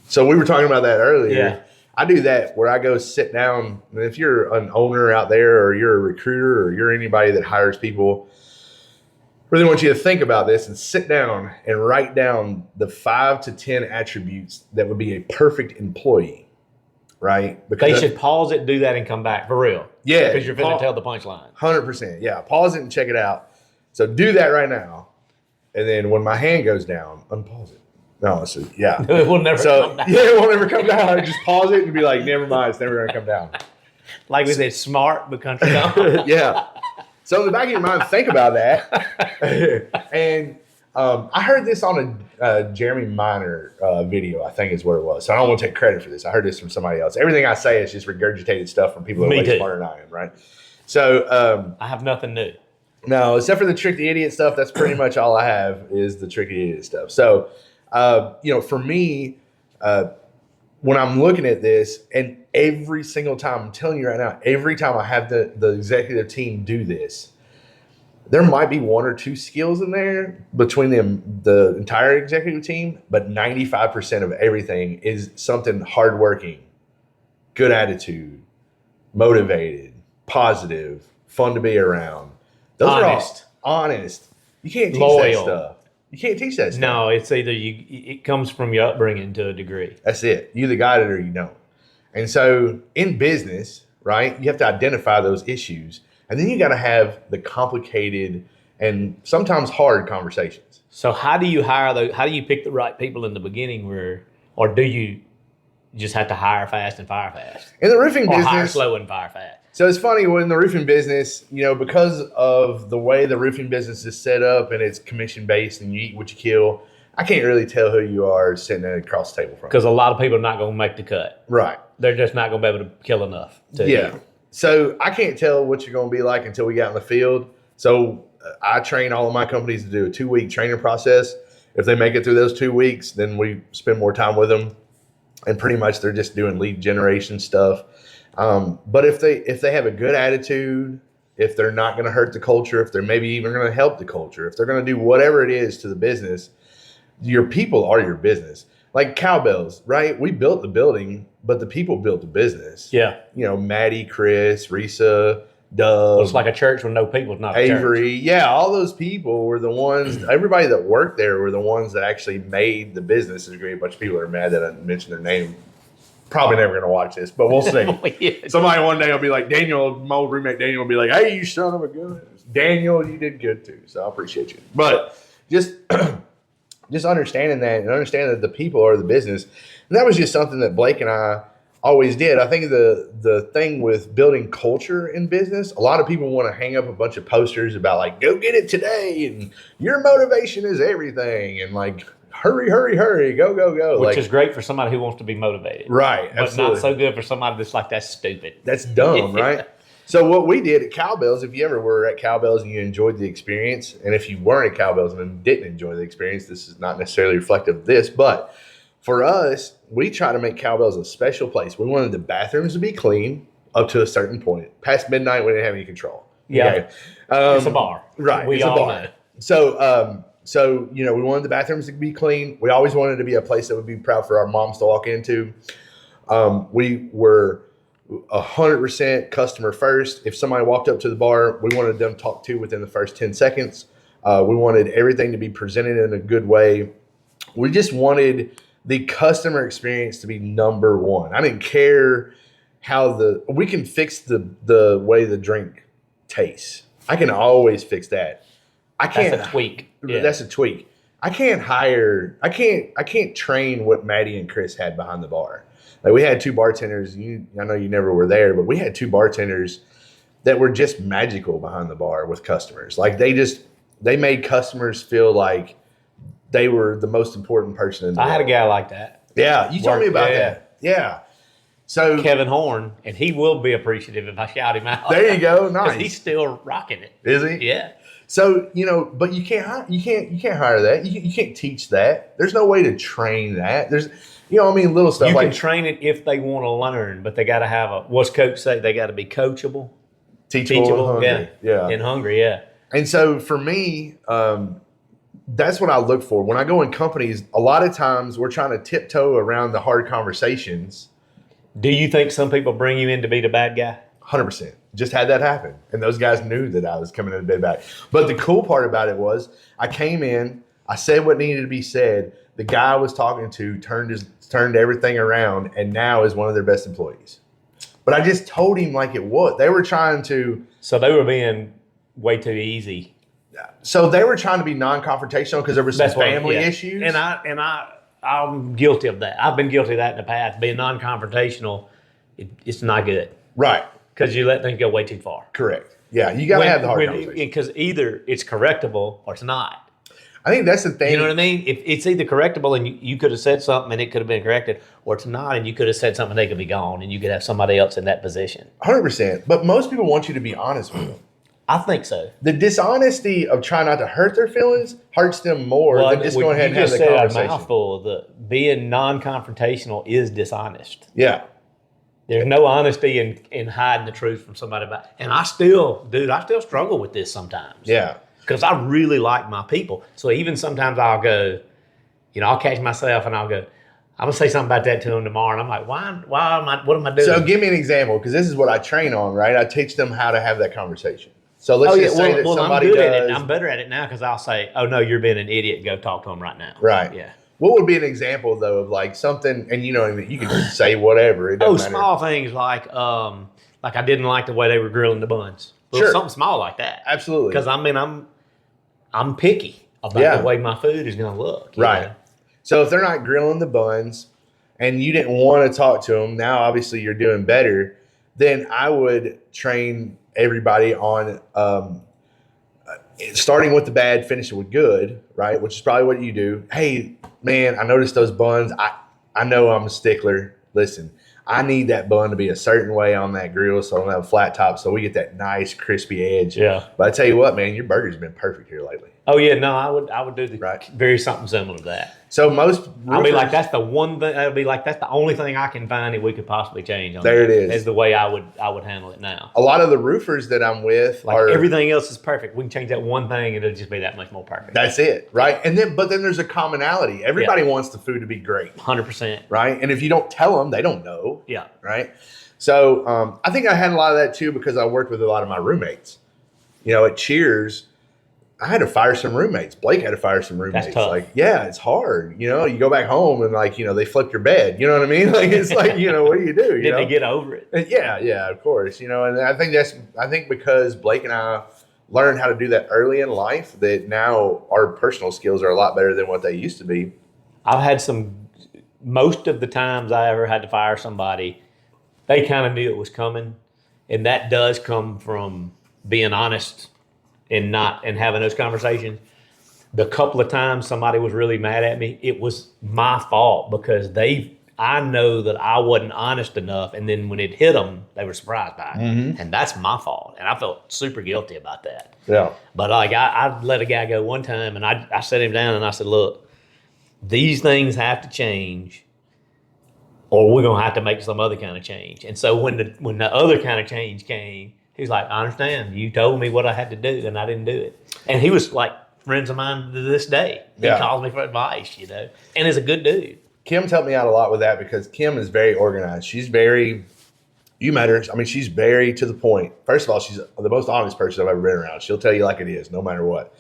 S1: So we were talking about that earlier.
S2: Yeah.
S1: I do that where I go sit down. And if you're an owner out there or you're a recruiter or you're anybody that hires people, really want you to think about this and sit down and write down the 5 to 10 attributes that would be a perfect employee, right?
S2: Because they should pause it, do that, and come back for real.
S1: Yeah.
S2: Because you're going to tell the punchline.
S1: 100%. Yeah. Pause it and check it out. So do that right now. And then when my hand goes down, unpause it. No, so yeah.
S2: It will never come down.
S1: Yeah, it won't ever come down. Just pause it and be like, never mind, it's never going to come down.
S2: Like we said, smart but country dumb.
S1: Yeah. So in the back of your mind, think about that. And I heard this on a Jeremy Minor video, I think is what it was. So I don't want to take credit for this. I heard this from somebody else. Everything I say is just regurgitated stuff from people that are way smarter than I am, right? So
S2: I have nothing new.
S1: No, except for the trick the idiot stuff. That's pretty much all I have is the trick the idiot stuff. So, for me, when I'm looking at this, and every single time, I'm telling you right now, every time I have the executive team do this, there might be 1 or 2 skills in there between them, the entire executive team, but 95% of everything is something hardworking, good attitude, motivated, positive, fun to be around. Those
S2: honest.
S1: are all honest. You can't teach
S2: loyal.
S1: that stuff. You can't teach that stuff.
S2: No, it's either it comes from your upbringing to a degree.
S1: That's it. You either got it or you don't. And so in business, right, you have to identify those issues. And then you got to have the complicated and sometimes hard conversations.
S2: So how do you hire those? How do you pick the right people in the beginning or do you just have to hire fast and fire fast?
S1: In the roofing business.
S2: Or hire slow and fire fast?
S1: So it's funny when the roofing business, because of the way the roofing business is set up and it's commission based and you eat what you kill, I can't really tell who you are sitting across the table from.
S2: Because a lot of people are not going to make the cut.
S1: Right.
S2: They're just not going to be able to kill enough.
S1: Yeah. So I can't tell what you're going to be like until we get out in the field. So I train all of my companies to do a 2-week training process. If they make it through those 2 weeks, then we spend more time with them. And pretty much they're just doing lead generation stuff. But if they have a good attitude, if they're not going to hurt the culture, if they're maybe even going to help the culture, if they're going to do whatever it is to the business, your people are your business. Like Cowbells, right? We built the building, but the people built the business.
S2: Yeah.
S1: Maddie, Chris, Risa, Doug.
S2: It's like a church with no people. It's not
S1: Avery.
S2: A church.
S1: Yeah, all those people were the ones, everybody that worked there were the ones that actually made the business. There's a great bunch of people that are mad that I mentioned their name. Probably never going to watch this, but we'll see.
S2: Yeah.
S1: Somebody one day will be like, Daniel, my old roommate Daniel will be like, hey, you son of a gun. Daniel, you did good too, so I appreciate you. But just understanding that and understanding that the people are the business. And that was just something that Blake and I always did. I think the thing with building culture in business, a lot of people want to hang up a bunch of posters about like, go get it today and your motivation is everything and like, hurry, go.
S2: Which is great for somebody who wants to be motivated.
S1: Right,
S2: but
S1: absolutely.
S2: not so good for somebody that's like, that's stupid.
S1: That's dumb, right? So what we did at Cowbells, if you ever were at Cowbells and you enjoyed the experience, and if you weren't at Cowbells and didn't enjoy the experience, this is not necessarily reflective of this, but for us, we try to make Cowbells a special place. We wanted the bathrooms to be clean up to a certain point. Past midnight, we didn't have any control.
S2: Yeah.
S1: Okay?
S2: It's a bar.
S1: Right.
S2: We
S1: it's
S2: all
S1: a bar.
S2: know.
S1: So, we wanted the bathrooms to be clean. We always wanted to be a place that would be proud for our moms to walk into. We were 100% customer first. If somebody walked up to the bar, we wanted them talked to within the first 10 seconds. We wanted everything to be presented in a good way. We just wanted the customer experience to be number one. I didn't care how we can fix the way the drink tastes. I can always fix that.
S2: That's a tweak. Yeah.
S1: That's a tweak. I can't train what Maddie and Chris had behind the bar. Like we had 2 bartenders. I know you never were there, but we had 2 bartenders that were just magical behind the bar with customers. Like they made customers feel like they were the most important person in the world.
S2: I had a guy like that.
S1: Yeah, you told me about that. Yeah. So
S2: Kevin Horn, and he will be appreciative if I shout him out.
S1: There you go. Nice.
S2: Because he's still rocking it.
S1: Is he?
S2: Yeah.
S1: So, but you can't hire that. You can't teach that. There's no way to train that. There's, little stuff
S2: you
S1: like.
S2: You can train it if they want to learn, but they got to have what's coach say? They got to be coachable.
S1: Teachable.
S2: Yeah. And hungry, yeah.
S1: And so for me, that's what I look for. When I go in companies, a lot of times we're trying to tiptoe around the hard conversations.
S2: Do you think some people bring you in to be the bad guy?
S1: 100%. just had that happen. And those guys knew that I was coming in a bid back. But the cool part about it was I came in, I said what needed to be said. The guy I was talking to turned everything around and now is one of their best employees. But I just told him like it was. They were trying to.
S2: So they were being way too easy.
S1: So they were trying to be non-confrontational because there were some family issues.
S2: And I'm guilty of that. I've been guilty of that in the past. Being non-confrontational, it's not good.
S1: Right.
S2: Because you let things go way too far.
S1: Correct. Yeah, you got to have the hard conversation.
S2: Because either it's correctable or it's not.
S1: I think that's the thing.
S2: You know what I mean? If it's either correctable and you could have said something and it could have been corrected, or it's not and you could have said something and they could be gone and you could have somebody else in that position.
S1: 100%. But most people want you to be honest with them.
S2: I think so.
S1: The dishonesty of trying not to hurt their feelings hurts them more than just going ahead and have the conversation. You just said a mouthful.
S2: Being non-confrontational is dishonest.
S1: Yeah.
S2: There's no honesty in hiding the truth from somebody. And I still struggle with this sometimes.
S1: Yeah.
S2: Because I really like my people. So even sometimes I'll go, I'll catch myself and I'll go, I'm going to say something about that to them tomorrow. And I'm like, what am I doing?
S1: So give me an example, because this is what I train on, right? I teach them how to have that conversation. So let's just say that somebody does.
S2: I'm better at it now because I'll say, oh, no, you're being an idiot. Go talk to them right now.
S1: Right.
S2: Yeah.
S1: What would be an example, though, of like something, and you can just say whatever. It doesn't matter.
S2: Small things like I didn't like the way they were grilling the buns.
S1: Sure.
S2: Something small like that.
S1: Absolutely.
S2: Because I'm picky about the way my food is going to look.
S1: Right. So if they're not grilling the buns and you didn't want to talk to them, now obviously you're doing better, then I would train everybody on starting with the bad, finishing with good, right? Which is probably what you do. Hey, man, I noticed those buns. I know I'm a stickler. Listen, I need that bun to be a certain way on that grill so I don't have a flat top so we get that nice crispy edge.
S2: Yeah.
S1: But I tell you what, man, your burger's been perfect here lately.
S2: Oh, yeah. No, I would do very something similar to that.
S1: So most
S2: I'll be like, that's the one thing. I'll be like, that's the only thing I can find that we could possibly change on.
S1: There it is.
S2: Is the way I would handle it now.
S1: A lot of the roofers that I'm with
S2: are everything else is perfect. We can change that one thing and it'll just be that much more perfect.
S1: That's it, right? And then there's a commonality. Everybody wants the food to be great.
S2: 100%.
S1: Right? And if you don't tell them, they don't know.
S2: Yeah.
S1: Right? So I think I had a lot of that too because I worked with a lot of my roommates. At Cheers, I had to fire some roommates. Blake had to fire some roommates.
S2: That's tough.
S1: Like, yeah, it's hard. You go back home and they flip your bed. You know what I mean? Like, it's like, what do you do?
S2: Did they get over it?
S1: And yeah, of course. And I think because Blake and I learned how to do that early in life, that now our personal skills are a lot better than what they used to be.
S2: I've had most of the times I ever had to fire somebody, they kind of knew it was coming. And that does come from being honest and having those conversations. The couple of times somebody was really mad at me, it was my fault because I know that I wasn't honest enough. And then when it hit them, they were surprised by it. Mm-hmm. And that's my fault. And I felt super guilty about that.
S1: Yeah.
S2: But I let a guy go one time and I sat him down and I said, look, these things have to change or we're going to have to make some other kind of change. And so when the other kind of change came, he's like, I understand. You told me what I had to do, and I didn't do it. And he was like friends of mine to this day. He calls me for advice, and is a good dude.
S1: Kim's helped me out a lot with that because Kim is very organized. She's very, you met her. I mean, she's very to the point. First of all, she's the most honest person I've ever been around. She'll tell you like it is, no matter what.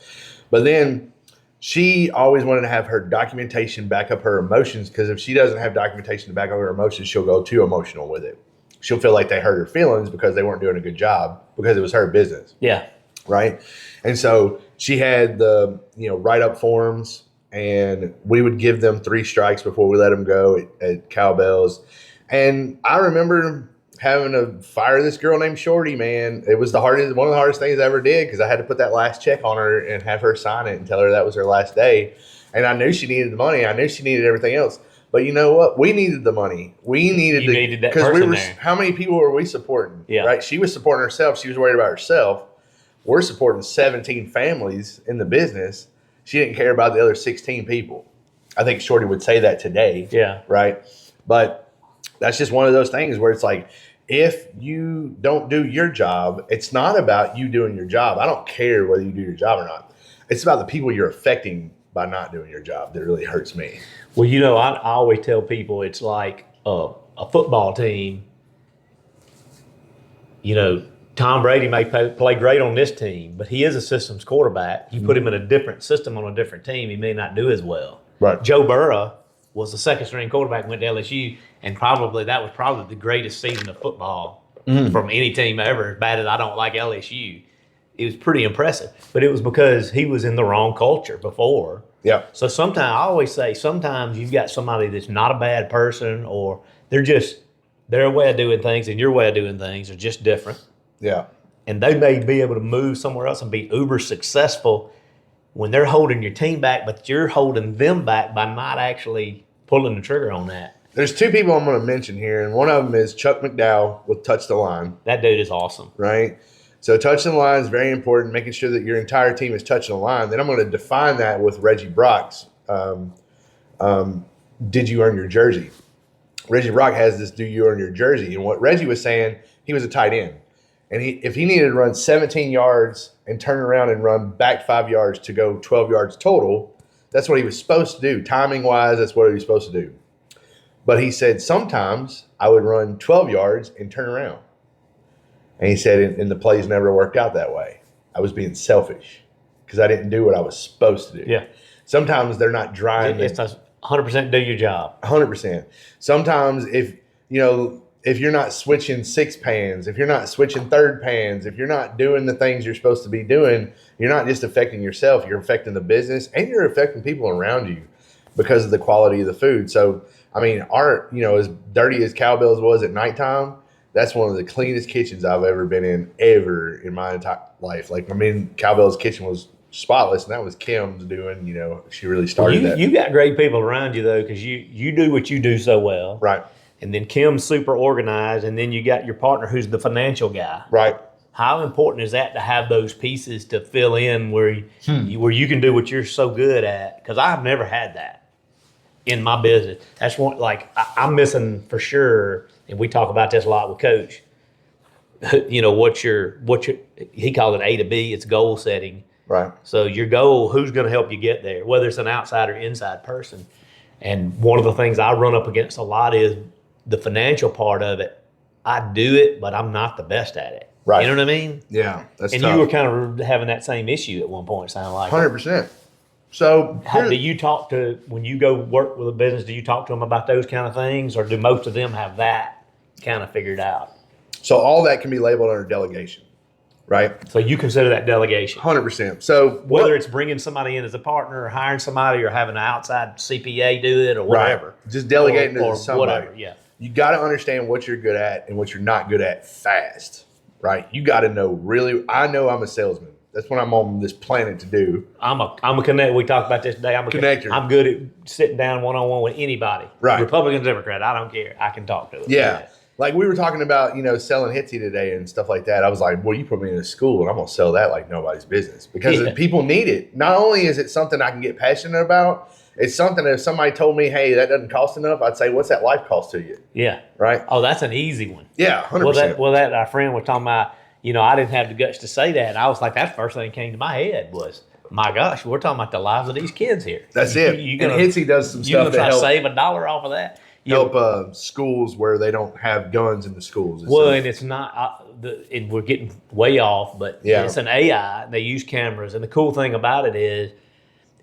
S1: But then she always wanted to have her documentation back up her emotions because if she doesn't have documentation to back up her emotions, she'll go too emotional with it. She'll feel like they hurt her feelings because they weren't doing a good job because it was her business.
S2: Yeah.
S1: Right. And so she had the, write-up forms and we would give them 3 strikes before we let them go at Cowbells. And I remember having to fire this girl named Shorty, man. It was one of the hardest things I ever did because I had to put that last check on her and have her sign it and tell her that was her last day. And I knew she needed the money. I knew she needed everything else. But you know what? We needed the money. We needed
S2: that person
S1: there. How many people were we supporting?
S2: Yeah.
S1: Right? She was supporting herself. She was worried about herself. We're supporting 17 families in the business. She didn't care about the other 16 people. I think Shorty would say that today.
S2: Yeah.
S1: Right? But that's just one of those things where it's like, if you don't do your job, it's not about you doing your job. I don't care whether you do your job or not. It's about the people you're affecting by not doing your job that really hurts me.
S2: Well, I always tell people it's like a football team. Tom Brady may play great on this team, but he is a systems quarterback. You put him in a different system on a different team, he may not do as well.
S1: Right.
S2: Joe Burrow was the second string quarterback, went to LSU, and that was probably the greatest season of football from any team ever. As bad as I don't like LSU, it was pretty impressive. But it was because he was in the wrong culture before.
S1: Yeah.
S2: So sometimes I always say, sometimes you've got somebody that's not a bad person, or their way of doing things and your way of doing things are just different.
S1: Yeah.
S2: And they may be able to move somewhere else and be uber successful when they're holding your team back, but you're holding them back by not actually pulling the trigger on that.
S1: There's two people I'm going to mention here, and one of them is Chuck McDowell with Touch the Line.
S2: That dude is awesome.
S1: Right? So touching the line is very important, making sure that your entire team is touching the line. Then I'm going to define that with Reggie Brock's did you earn your jersey? Reggie Brock has this do you earn your jersey? And what Reggie was saying, he was a tight end. And if he needed to run 17 yards and turn around and run back 5 yards to go 12 yards total, that's what he was supposed to do. Timing-wise, that's what he was supposed to do. But he said, sometimes I would run 12 yards and turn around. And he said, and the plays never worked out that way. I was being selfish because I didn't do what I was supposed to do.
S2: Yeah.
S1: Sometimes they're not drying.
S2: It's 100% do your job.
S1: 100%. Sometimes if you're not switching six pans, if you're not switching third pans, if you're not doing the things you're supposed to be doing, you're not just affecting yourself, you're affecting the business and you're affecting people around you because of the quality of the food. So, I mean, as dirty as Cowbells was at nighttime, that's one of the cleanest kitchens I've ever been in my entire life. Like, I mean, Cowbell's kitchen was spotless, and that was Kim's doing, she really started that.
S2: You got great people around you, though, because you do what you do so well.
S1: Right.
S2: And then Kim's super organized, and then you got your partner who's the financial guy.
S1: Right.
S2: How important is that to have those pieces to fill in where you can do what you're so good at? Because I've never had that in my business. That's one, like, I'm missing for sure, and we talk about this a lot with Coach. What's your he called it A to B, it's goal setting.
S1: Right.
S2: So your goal, who's going to help you get there, whether it's an outside or inside person. And one of the things I run up against a lot is the financial part of it. I do it, but I'm not the best at it.
S1: Right.
S2: You know what I mean?
S1: Yeah. That's
S2: and
S1: tough.
S2: you were kind of having that same issue at one point, sound like.
S1: 100%. So
S2: do you talk to, when you go work with a business, do you talk to them about those kind of things, or do most of them have that kind of figured out?
S1: So all that can be labeled under delegation, right?
S2: So you consider that delegation?
S1: 100%. So
S2: whether it's bringing somebody in as a partner, or hiring somebody, or having an outside CPA do it, or whatever.
S1: Right. Just delegating
S2: or
S1: to somebody.
S2: Whatever, yeah.
S1: You got to understand what you're good at and what you're not good at fast, right? You got to know I know I'm a salesman. That's what I'm on this planet to do.
S2: I'm a connector. We talked about this today. I'm a
S1: connector.
S2: I'm good at sitting down one-on-one with anybody.
S1: Right.
S2: Republican, Democrat, I don't care. I can talk to them.
S1: Yeah. Like we were talking about, selling Hitsy today and stuff like that. I was like, well, you put me in a school and I'm going to sell that like nobody's business because people need it. Not only is it something I can get passionate about, it's something that if somebody told me, hey, that doesn't cost enough, I'd say, what's that life cost to you?
S2: Yeah.
S1: Right?
S2: Oh, that's an easy one.
S1: Yeah, 100%.
S2: Well, that our friend was talking about, I didn't have the guts to say that. And I was like, that's the first thing that came to my head was, my gosh, we're talking about the lives of these kids here.
S1: That's it. And Hitsy does some stuff
S2: that helps. Save $1 off of that?
S1: Help schools where they don't have guns in the schools.
S2: And it's not, and we're getting way off, but it's an AI. And they use cameras. And the cool thing about it is,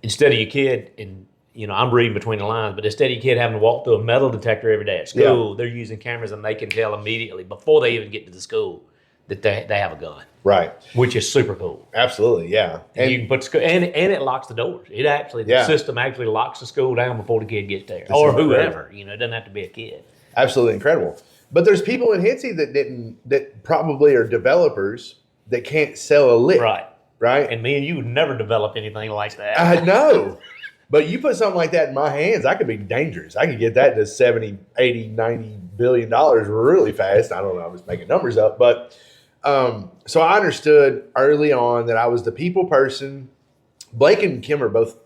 S2: instead of your kid, and I'm reading between the lines, but instead of your kid having to walk through a metal detector every day at school, they're using cameras and they can tell immediately before they even get to the school that they have a gun.
S1: Right.
S2: Which is super cool.
S1: Absolutely, yeah.
S2: And you can put school, and it locks the doors. The system actually locks the school down before the kid gets there. Or whoever. It doesn't have to be a kid.
S1: Absolutely incredible. But there's people in Hitsy that probably are developers that can't sell a lick.
S2: Right.
S1: Right?
S2: And me and you would never develop anything like that.
S1: I know. But you put something like that in my hands, I could be dangerous. I could get that to 70, 80, 90 billion dollars really fast. I don't know. I was making numbers up. But so I understood early on that I was the people person. Blake and Kim are both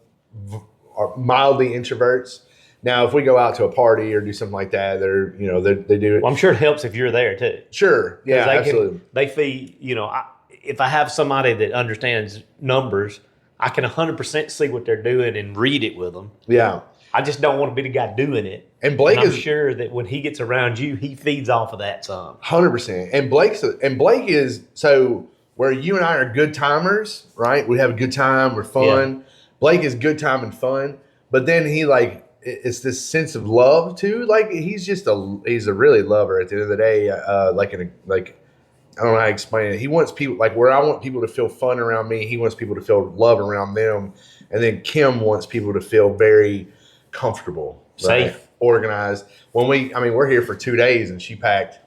S1: mildly introverts. Now, if we go out to a party or do something like that, they do it.
S2: Well, I'm sure it helps if you're there too.
S1: Sure. Yeah, absolutely.
S2: They feed, if I have somebody that understands numbers, I can 100% see what they're doing and read it with them.
S1: Yeah.
S2: I just don't want to be the guy doing it.
S1: And Blake
S2: I'm
S1: is
S2: sure that when he gets around you, he feeds off of that some.
S1: 100%. And Blake is so where you and I are good timers, right? We have a good time, we're fun.
S2: Yeah.
S1: Blake is good time and fun, but then he like it's this sense of love too. Like he's a really lover at the end of the day. Like I don't know how to explain it. He wants people like where I want people to feel fun around me. He wants people to feel love around them, and then Kim wants people to feel very comfortable,
S2: safe,
S1: right? Organized. We're here for 2 days, and she packed,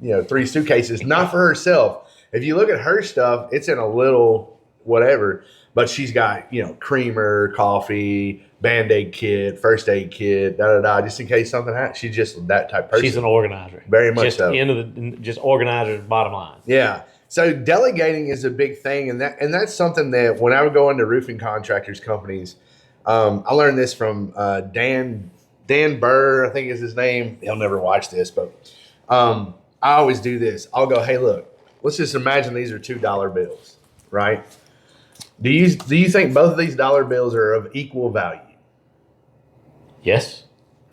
S1: 3 suitcases, not for herself. If you look at her stuff, it's in a little whatever, but she's got, creamer, coffee, Band-Aid kit, first aid kit, just in case something happens. She's just that type of person.
S2: She's an organizer.
S1: Very much
S2: just
S1: so.
S2: Just organizer, bottom line.
S1: Yeah. So delegating is a big thing, and that's something that when I would go into roofing contractors companies, I learned this from Dan Burr, I think is his name. He'll never watch this, but I always do this. I'll go, hey, look, let's just imagine these are $2 bills, right? Do you think both of these dollar bills are of equal value?
S2: Yes.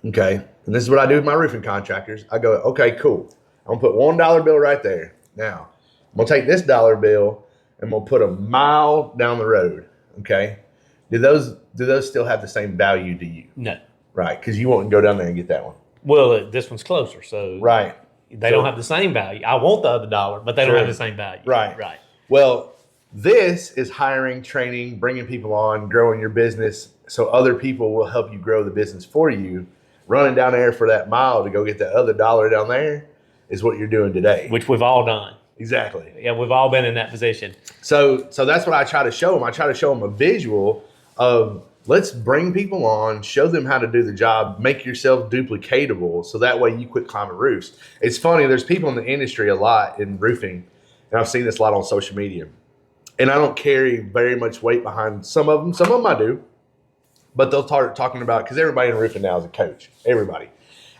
S1: Okay. And this is what I do with my roofing contractors. I go, okay, cool. I'm gonna put $1 bill right there. Now, I'm gonna take this dollar bill and I'm gonna put a mile down the road. Okay. Do those still have the same value to you?
S2: No.
S1: Right, because you won't go down there and get that one.
S2: Well, this one's closer, so
S1: right.
S2: They don't have the same value. I want the other dollar, but they don't have the same value.
S1: Right.
S2: Right.
S1: Well, this is hiring, training, bringing people on, growing your business so other people will help you grow the business for you. Running down there for that mile to go get the other dollar down there is what you're doing today.
S2: Which we've all done.
S1: Exactly.
S2: Yeah, we've all been in that position.
S1: So that's what I try to show them. I try to show them a visual of let's bring people on, show them how to do the job, make yourself duplicatable so that way you quit climbing roofs. It's funny, there's people in the industry a lot in roofing, and I've seen this a lot on social media. And I don't carry very much weight behind some of them. Some of them I do. But they'll start talking about, because everybody in roofing now is a coach. Everybody.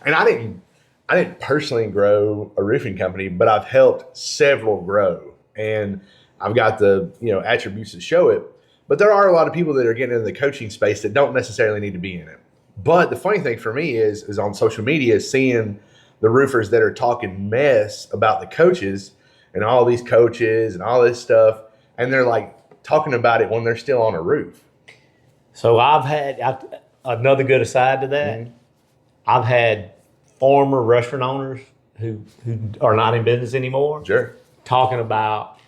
S1: And I didn't personally grow a roofing company, but I've helped several grow. And I've got the attributes to show it. But there are a lot of people that are getting into the coaching space that don't necessarily need to be in it. But the funny thing for me is on social media, seeing the roofers that are talking mess about the coaches and all these coaches and all this stuff. And they're like talking about it when they're still on a roof.
S2: So I've had another good aside to that. Mm-hmm. I've had former restaurant owners who are not in business anymore.
S1: Sure.
S2: Talking about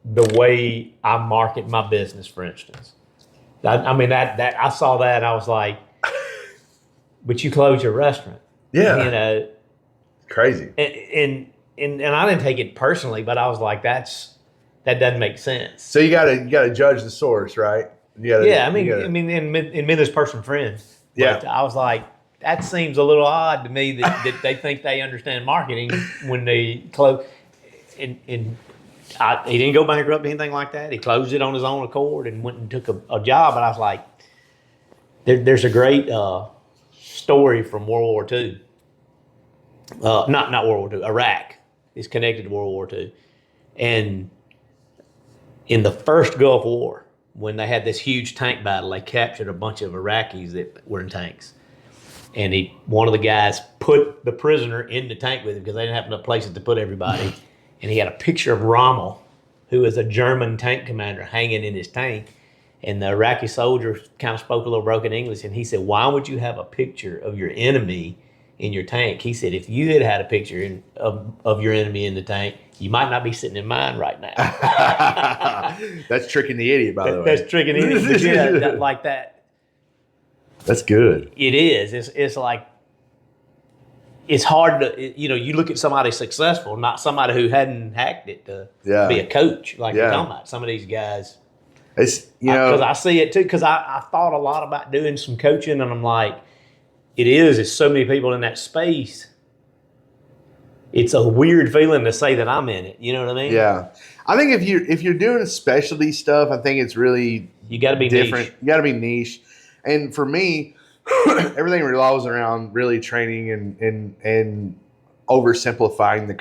S2: the way I market my business, for instance. I saw that and I was like, but you closed your restaurant.
S1: Yeah. Crazy.
S2: And I didn't take it personally, but I was like, that doesn't make sense.
S1: So you gotta judge the source, right?
S2: And me this person friends.
S1: Yeah.
S2: But I was like, that seems a little odd to me that they think they understand marketing when they close. And he didn't go bankrupt or anything like that. He closed it on his own accord and went and took a job. But I was like, there's a great story from World War II. Not World War II. Iraq is connected to World War II. And in the first Gulf War, when they had this huge tank battle, they captured a bunch of Iraqis that were in tanks. And one of the guys put the prisoner in the tank with him because they didn't have enough places to put everybody. And he had a picture of Rommel, who is a German tank commander, hanging in his tank. And the Iraqi soldier kind of spoke a little broken English. And he said, why would you have a picture of your enemy in your tank? He said, if you had a picture of your enemy in the tank, you might not be sitting in mine right now.
S1: That's tricking the idiot, by the way.
S2: That's tricking the idiot. Yeah, like that.
S1: That's good.
S2: It is. It's like, it's hard to, you look at somebody successful, not somebody who hadn't hacked it to be a coach, like you're talking about. Some of these guys.
S1: It's,
S2: because I see it too, because I thought a lot about doing some coaching, and I'm like, it's so many people in that space. It's a weird feeling to say that I'm in it. You know what I mean?
S1: Yeah. I think if you're doing specialty stuff, I think it's really
S2: you got to be
S1: different.
S2: Niche.
S1: You got to be niche. And for me, everything revolves around really training and oversimplifying the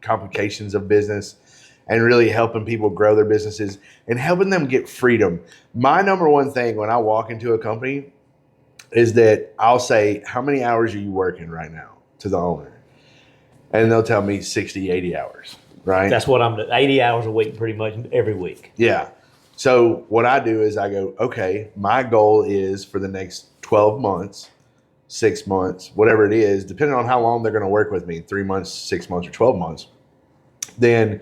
S1: complications of business and really helping people grow their businesses and helping them get freedom. My number one thing when I walk into a company is that I'll say, how many hours are you working right now to the owner? And they'll tell me 60, 80 hours, right?
S2: That's what I'm doing. 80 hours a week, pretty much every week.
S1: Yeah. So what I do is I go, okay, my goal is for the next 12 months, 6 months, whatever it is, depending on how long they're going to work with me, 3 months, 6 months, or 12 months. Then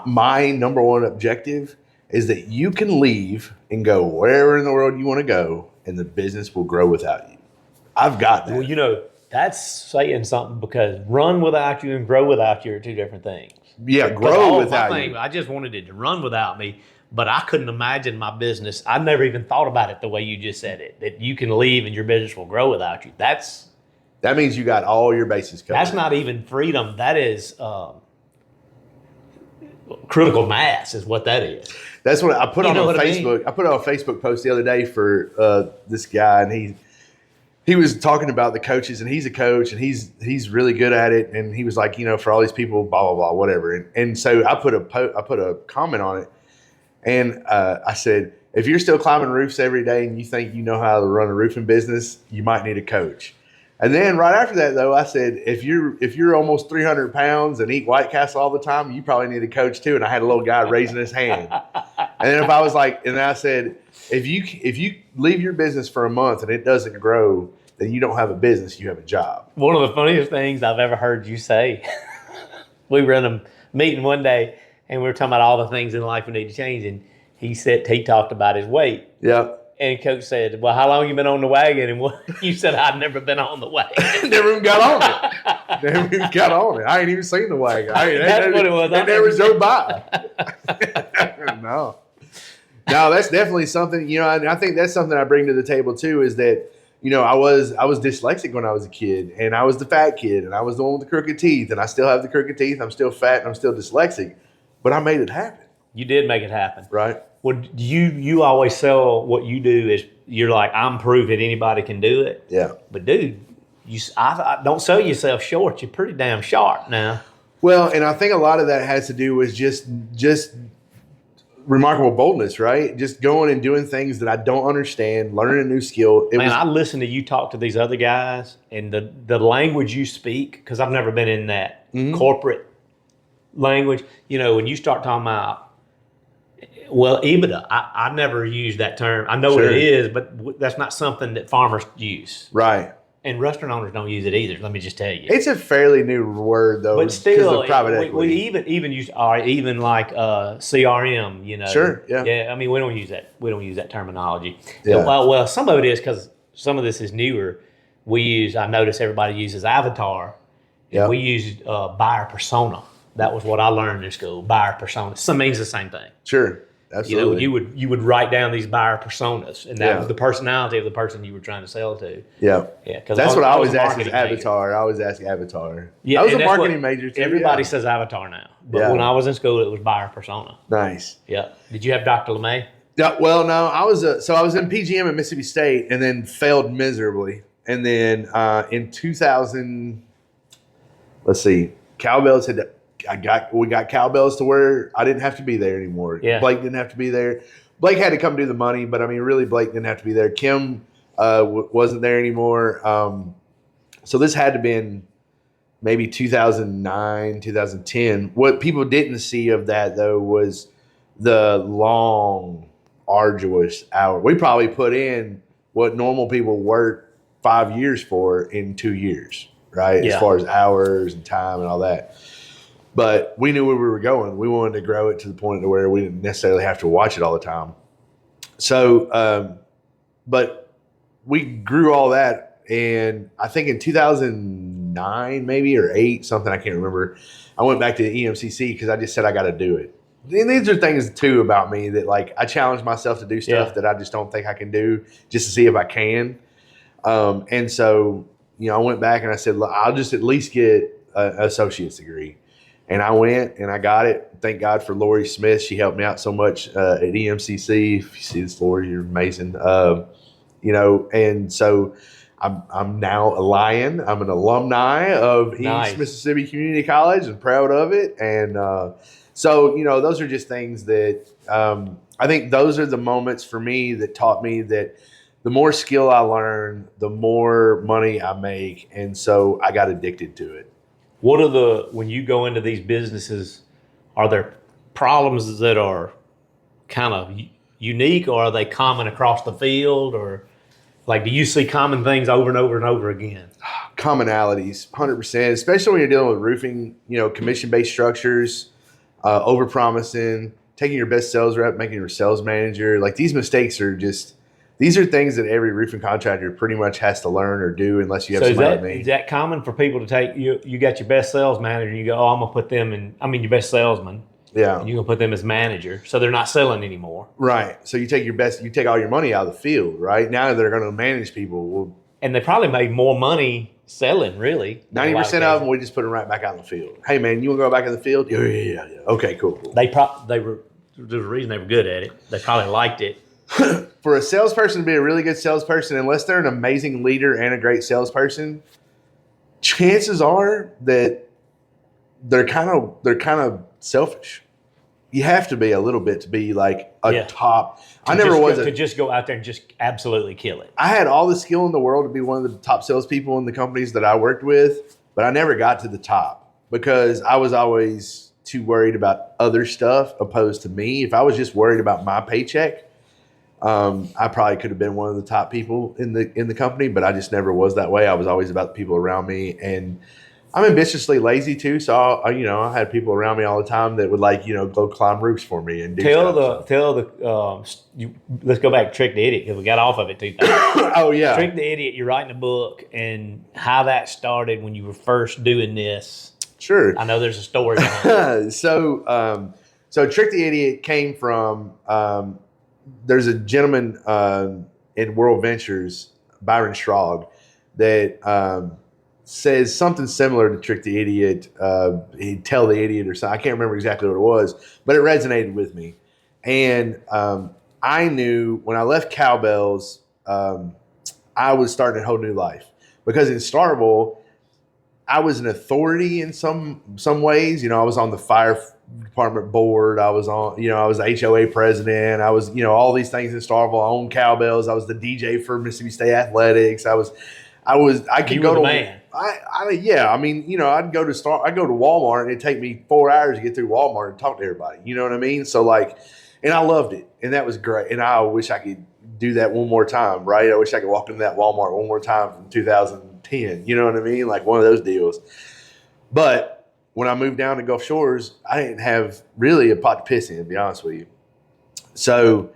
S1: my number one objective is that you can leave and go wherever in the world you want to go, and the business will grow without you. I've got that.
S2: Well, you know, that's saying something, because run without you and grow without you are two different things.
S1: Yeah, grow without you.
S2: I just wanted it to run without me, but I couldn't imagine my business. I never even thought about it the way you just said it, that you can leave and your business will grow without you.
S1: That means you got all your bases covered.
S2: That's not even freedom. That is critical mass is what that is.
S1: That's what I put on Facebook.
S2: I mean?
S1: I put out a Facebook post the other day for this guy, and he was talking about the coaches, and he's a coach, and he's really good at it. And he was like, for all these people, blah blah blah, whatever. And so I put a comment on it, and I said, if you're still climbing roofs every day and you think you know how to run a roofing business, you might need a coach. And then right after that, though, I said, if you're almost 300 pounds and eat White Castle all the time, you probably need a coach too. And I had a little guy raising his hand. And then I said, if you leave your business for a month and it doesn't grow, then you don't have a business, you have a job.
S2: One of the funniest things I've ever heard you say, we were in a meeting one day and we were talking about all the things in life we need to change. And he talked about his weight.
S1: Yeah.
S2: And Coach said, well, how long you been on the wagon? And you said, I've never been on the wagon.
S1: Never even got on it. Never even got on it. I ain't even seen the wagon.
S2: That's what it was.
S1: They never drove by. No, that's definitely something, and I think that's something I bring to the table too, is that, I was dyslexic when I was a kid, and I was the fat kid, and I was the one with the crooked teeth, and I still have the crooked teeth. I'm still fat and I'm still dyslexic, but I made it happen.
S2: You did make it happen.
S1: Right.
S2: Well, you always sell what you do is you're like, I'm proof that anybody can do it.
S1: Yeah.
S2: But dude, I don't sell yourself short. You're pretty damn sharp now.
S1: Well, and I think a lot of that has to do with just remarkable boldness, right? Just going and doing things that I don't understand, learning a new skill.
S2: I listen to you talk to these other guys, and the language you speak, because I've never been in that corporate language. When you start talking about, well, EBITDA, I never use that term. I know what it is, but that's not something that farmers use.
S1: Right.
S2: And restaurant owners don't use it either. Let me just tell you.
S1: It's a fairly new word, though.
S2: But still,
S1: private equity.
S2: we even use even like CRM.
S1: Sure. Yeah.
S2: Yeah. I mean, we don't use that. We don't use that terminology.
S1: Yeah.
S2: Well, some of it is because some of this is newer. I notice everybody uses avatar.
S1: Yeah.
S2: We use buyer persona. That was what I learned in school. Buyer persona. Some means the same thing.
S1: Sure. Absolutely.
S2: You would write down these buyer personas, and that was the personality of the person you were trying to sell to.
S1: Yeah.
S2: Yeah.
S1: That's what I always ask is avatar. I always ask avatar.
S2: Yeah,
S1: I was a marketing major too.
S2: Everybody says avatar now. But when I was in school, it was buyer persona.
S1: Nice.
S2: Yeah. Did you have Dr. LeMay?
S1: Yeah. Well, no, I was in PGM at Mississippi State and then failed miserably. And then in 2000, let's see, Cowbells we got Cowbells to where I didn't have to be there anymore.
S2: Yeah.
S1: Blake didn't have to be there. Blake had to come do the money, but I mean, really, Blake didn't have to be there. Kim wasn't there anymore. So this had to been maybe 2009, 2010. What people didn't see of that, though, was the long, arduous hour. We probably put in what normal people work 5 years for in 2 years, right?
S2: Yeah.
S1: As far as hours and time and all that. But we knew where we were going. We wanted to grow it to the point to where we didn't necessarily have to watch it all the time. So, but we grew all that. And I think in 2009, maybe, or 8, something, I can't remember, I went back to the EMCC because I just said I got to do it. And these are things, too, about me that, like, I challenge myself to do stuff that I just don't think I can do just to see if I can. And so, I went back and I said, look, I'll just at least get an associate's degree. And I went and I got it. Thank God for Lori Smith. She helped me out so much at EMCC. If you see this, Lori, you're amazing. And so I'm now a Lion. I'm an alumni of East Mississippi Community College and proud of it. And so, those are just things that I think those are the moments for me that taught me that the more skill I learn, the more money I make. And so I got addicted to it.
S2: When you go into these businesses, are there problems that are kind of unique, or are they common across the field, or like, do you see common things over and over and over again?
S1: Commonalities, 100%, especially when you're dealing with roofing, commission-based structures, over-promising, taking your best sales rep, making your sales manager. Like, these mistakes are these are things that every roofing contractor pretty much has to learn or do unless you have somebody like me.
S2: Is that common for people to take, you got your best sales manager and you go, oh, I'm going to put them in, your best salesman.
S1: Yeah.
S2: And you're going to put them as manager. So they're not selling anymore.
S1: Right. So you take all your money out of the field, right? Now they're going to manage people. Well,
S2: and they probably made more money selling, really.
S1: 90% of them, we just put them right back out in the field. Hey, man, you want to go back in the field? Yeah. Okay, cool.
S2: There's a reason they were good at it. They probably liked it.
S1: For a salesperson to be a really good salesperson, unless they're an amazing leader and a great salesperson, chances are that they're kind of selfish. You have to be a little bit to be like a top.
S2: To just go out there and just absolutely kill it.
S1: I had all the skill in the world to be one of the top salespeople in the companies that I worked with, but I never got to the top because I was always too worried about other stuff opposed to me. If I was just worried about my paycheck, I probably could have been one of the top people in the company, but I just never was that way. I was always about the people around me, and I'm ambitiously lazy too. So I had people around me all the time that would go climb roofs for me and do stuff.
S2: Let's go back to Trick the Idiot, because we got off of it 2000.
S1: Oh yeah,
S2: Trick the Idiot. You're writing a book, and how that started when you were first doing this.
S1: Sure,
S2: I know there's a story behind it.
S1: So Trick the Idiot came from. There's a gentleman in World Ventures, Byron Schrog, that says something similar to Trick the Idiot. He'd tell the idiot or something. I can't remember exactly what it was, but it resonated with me. And I knew when I left Cowbells, I was starting a whole new life. Because in Starkville, I was an authority in some ways. I was on the fire department board. I was I was the HOA president. I was, all these things in Starkville. I owned Cowbells. I was the DJ for Mississippi State Athletics. I could go to man. I'd go to Walmart and it'd take me 4 hours to get through Walmart and talk to everybody. You know what I mean? So and I loved it, and that was great. And I wish I could do that one more time, right? I wish I could walk into that Walmart one more time from 2010. You know what I mean? Like one of those deals. But when I moved down to Gulf Shores, I didn't have really a pot to piss in, to be honest with you. So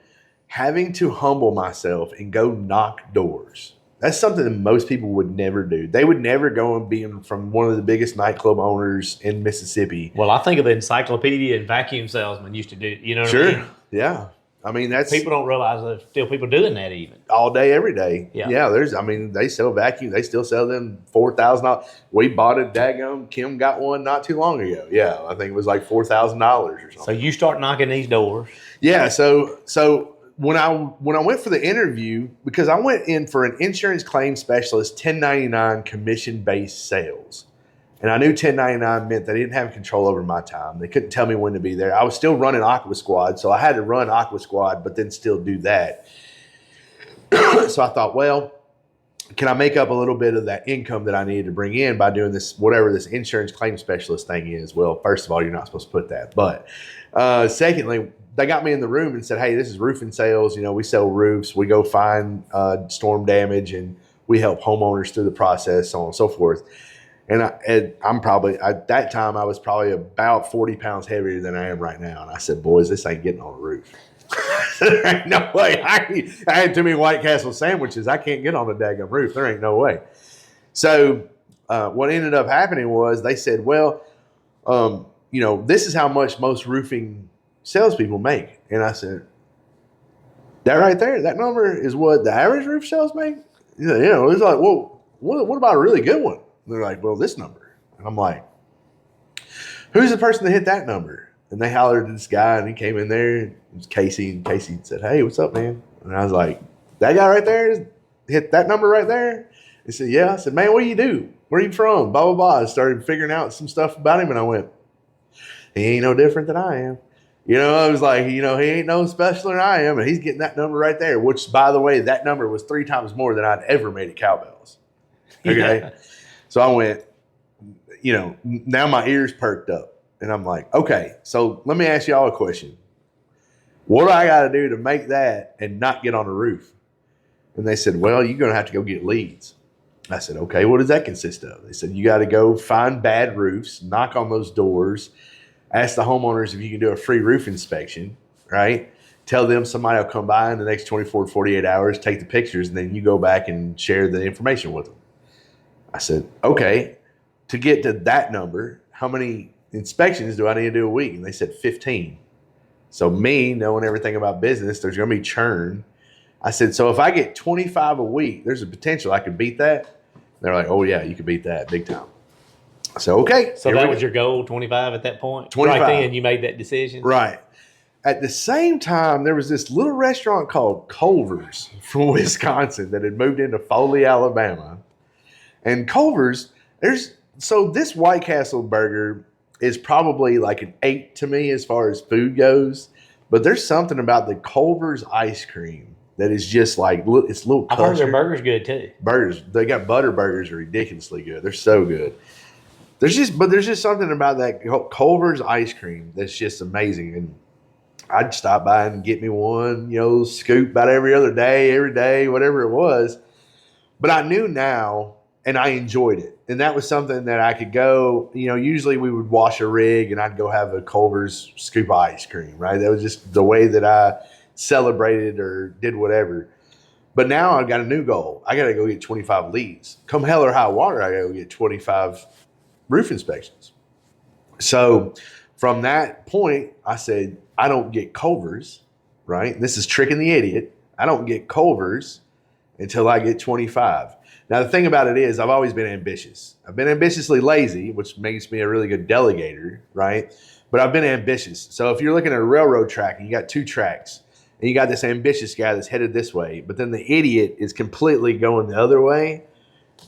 S1: having to humble myself and go knock doors, that's something that most people would never do. They would never go and be from one of the biggest nightclub owners in Mississippi.
S2: Well, I think of the encyclopedia and vacuum salesman used to do, what
S1: sure.
S2: I mean?
S1: Yeah. I mean, that's
S2: people don't realize there's still people doing that even
S1: all day, every day.
S2: Yeah.
S1: They sell vacuum. They still sell them $4,000. We bought a daggum. Kim got one not too long ago. Yeah. I think it was like $4,000 or something.
S2: So you start knocking these doors.
S1: Yeah. So when I went for the interview, because I went in for an insurance claim specialist, 1099 commission-based sales. And I knew 1099 meant they didn't have control over my time. They couldn't tell me when to be there. I was still running Aqua Squad, so I had to run Aqua Squad, but then still do that. So I thought, well, can I make up a little bit of that income that I needed to bring in by doing this, whatever this insurance claim specialist thing is? Well, first of all, you're not supposed to put that. But secondly, they got me in the room and said, hey, this is roofing sales. We sell roofs. We go find storm damage, and we help homeowners through the process, so on and so forth. And I'm probably, at that time, I was probably about 40 pounds heavier than I am right now. And I said, boys, this ain't getting on the roof. There ain't no way. I had too many White Castle sandwiches. I can't get on the daggum roof. There ain't no way. So what ended up happening was they said, well, this is how much most roofing salespeople make. And I said, that right there, that number is what the average roof sales make? It's like, well, what about a really good one? They're like, well, this number. And I'm like, who's the person that hit that number? And they hollered at this guy, and he came in there. It was Casey. And Casey said, hey, what's up, man? And I was like, that guy right there hit that number right there? He said, yeah. I said, man, what do you do? Where are you from? Blah, blah, blah. I started figuring out some stuff about him, and I went, he ain't no different than I am. I was like, he ain't no specialer than I am, and he's getting that number right there, which, by the way, that number was 3 times more than I'd ever made at Cowbells. Okay.
S2: Yeah.
S1: So I went, now my ears perked up, and I'm like, okay, so let me ask y'all a question. What do I got to do to make that and not get on the roof? And they said, well, you're going to have to go get leads. I said, okay, what does that consist of? They said, you got to go find bad roofs, knock on those doors, ask the homeowners if you can do a free roof inspection, right? Tell them somebody will come by in the next 24 to 48 hours, take the pictures, and then you go back and share the information with them. I said, okay, to get to that number, how many inspections do I need to do a week? And they said 15. So me knowing everything about business, there's going to be churn. I said, so if I get 25 a week, there's a potential I could beat that. They're like, oh, yeah, you could beat that big time. So, okay.
S2: So that was your goal, 25 at that point?
S1: 25.
S2: Right then you made that decision?
S1: Right. At the same time, there was this little restaurant called Culver's from Wisconsin that had moved into Foley, Alabama. And Culver's, this White Castle burger is probably like an 8 to me as far as food goes. But there's something about the Culver's ice cream that is just like, it's a little
S2: I've heard their burgers good too.
S1: Burgers, they got butter burgers are ridiculously good. They're so good. There's just something about that Culver's ice cream that's just amazing. And I'd stop by and get me one, scoop about every day, whatever it was. But I knew now, and I enjoyed it. And that was something that I could go, usually we would wash a rig and I'd go have a Culver's scoop of ice cream, right? That was just the way that I celebrated or did whatever. But now I've got a new goal. I got to go get 25 leads. Come hell or high water, I got to go get 25 roof inspections. So from that point, I said, I don't get Culver's, right? This is tricking the idiot. I don't get Culver's until I get 25. Now, the thing about it is I've always been ambitious. I've been ambitiously lazy, which makes me a really good delegator, right? But I've been ambitious. So if you're looking at a railroad track and you got 2 tracks and you got this ambitious guy that's headed this way, but then the idiot is completely going the other way,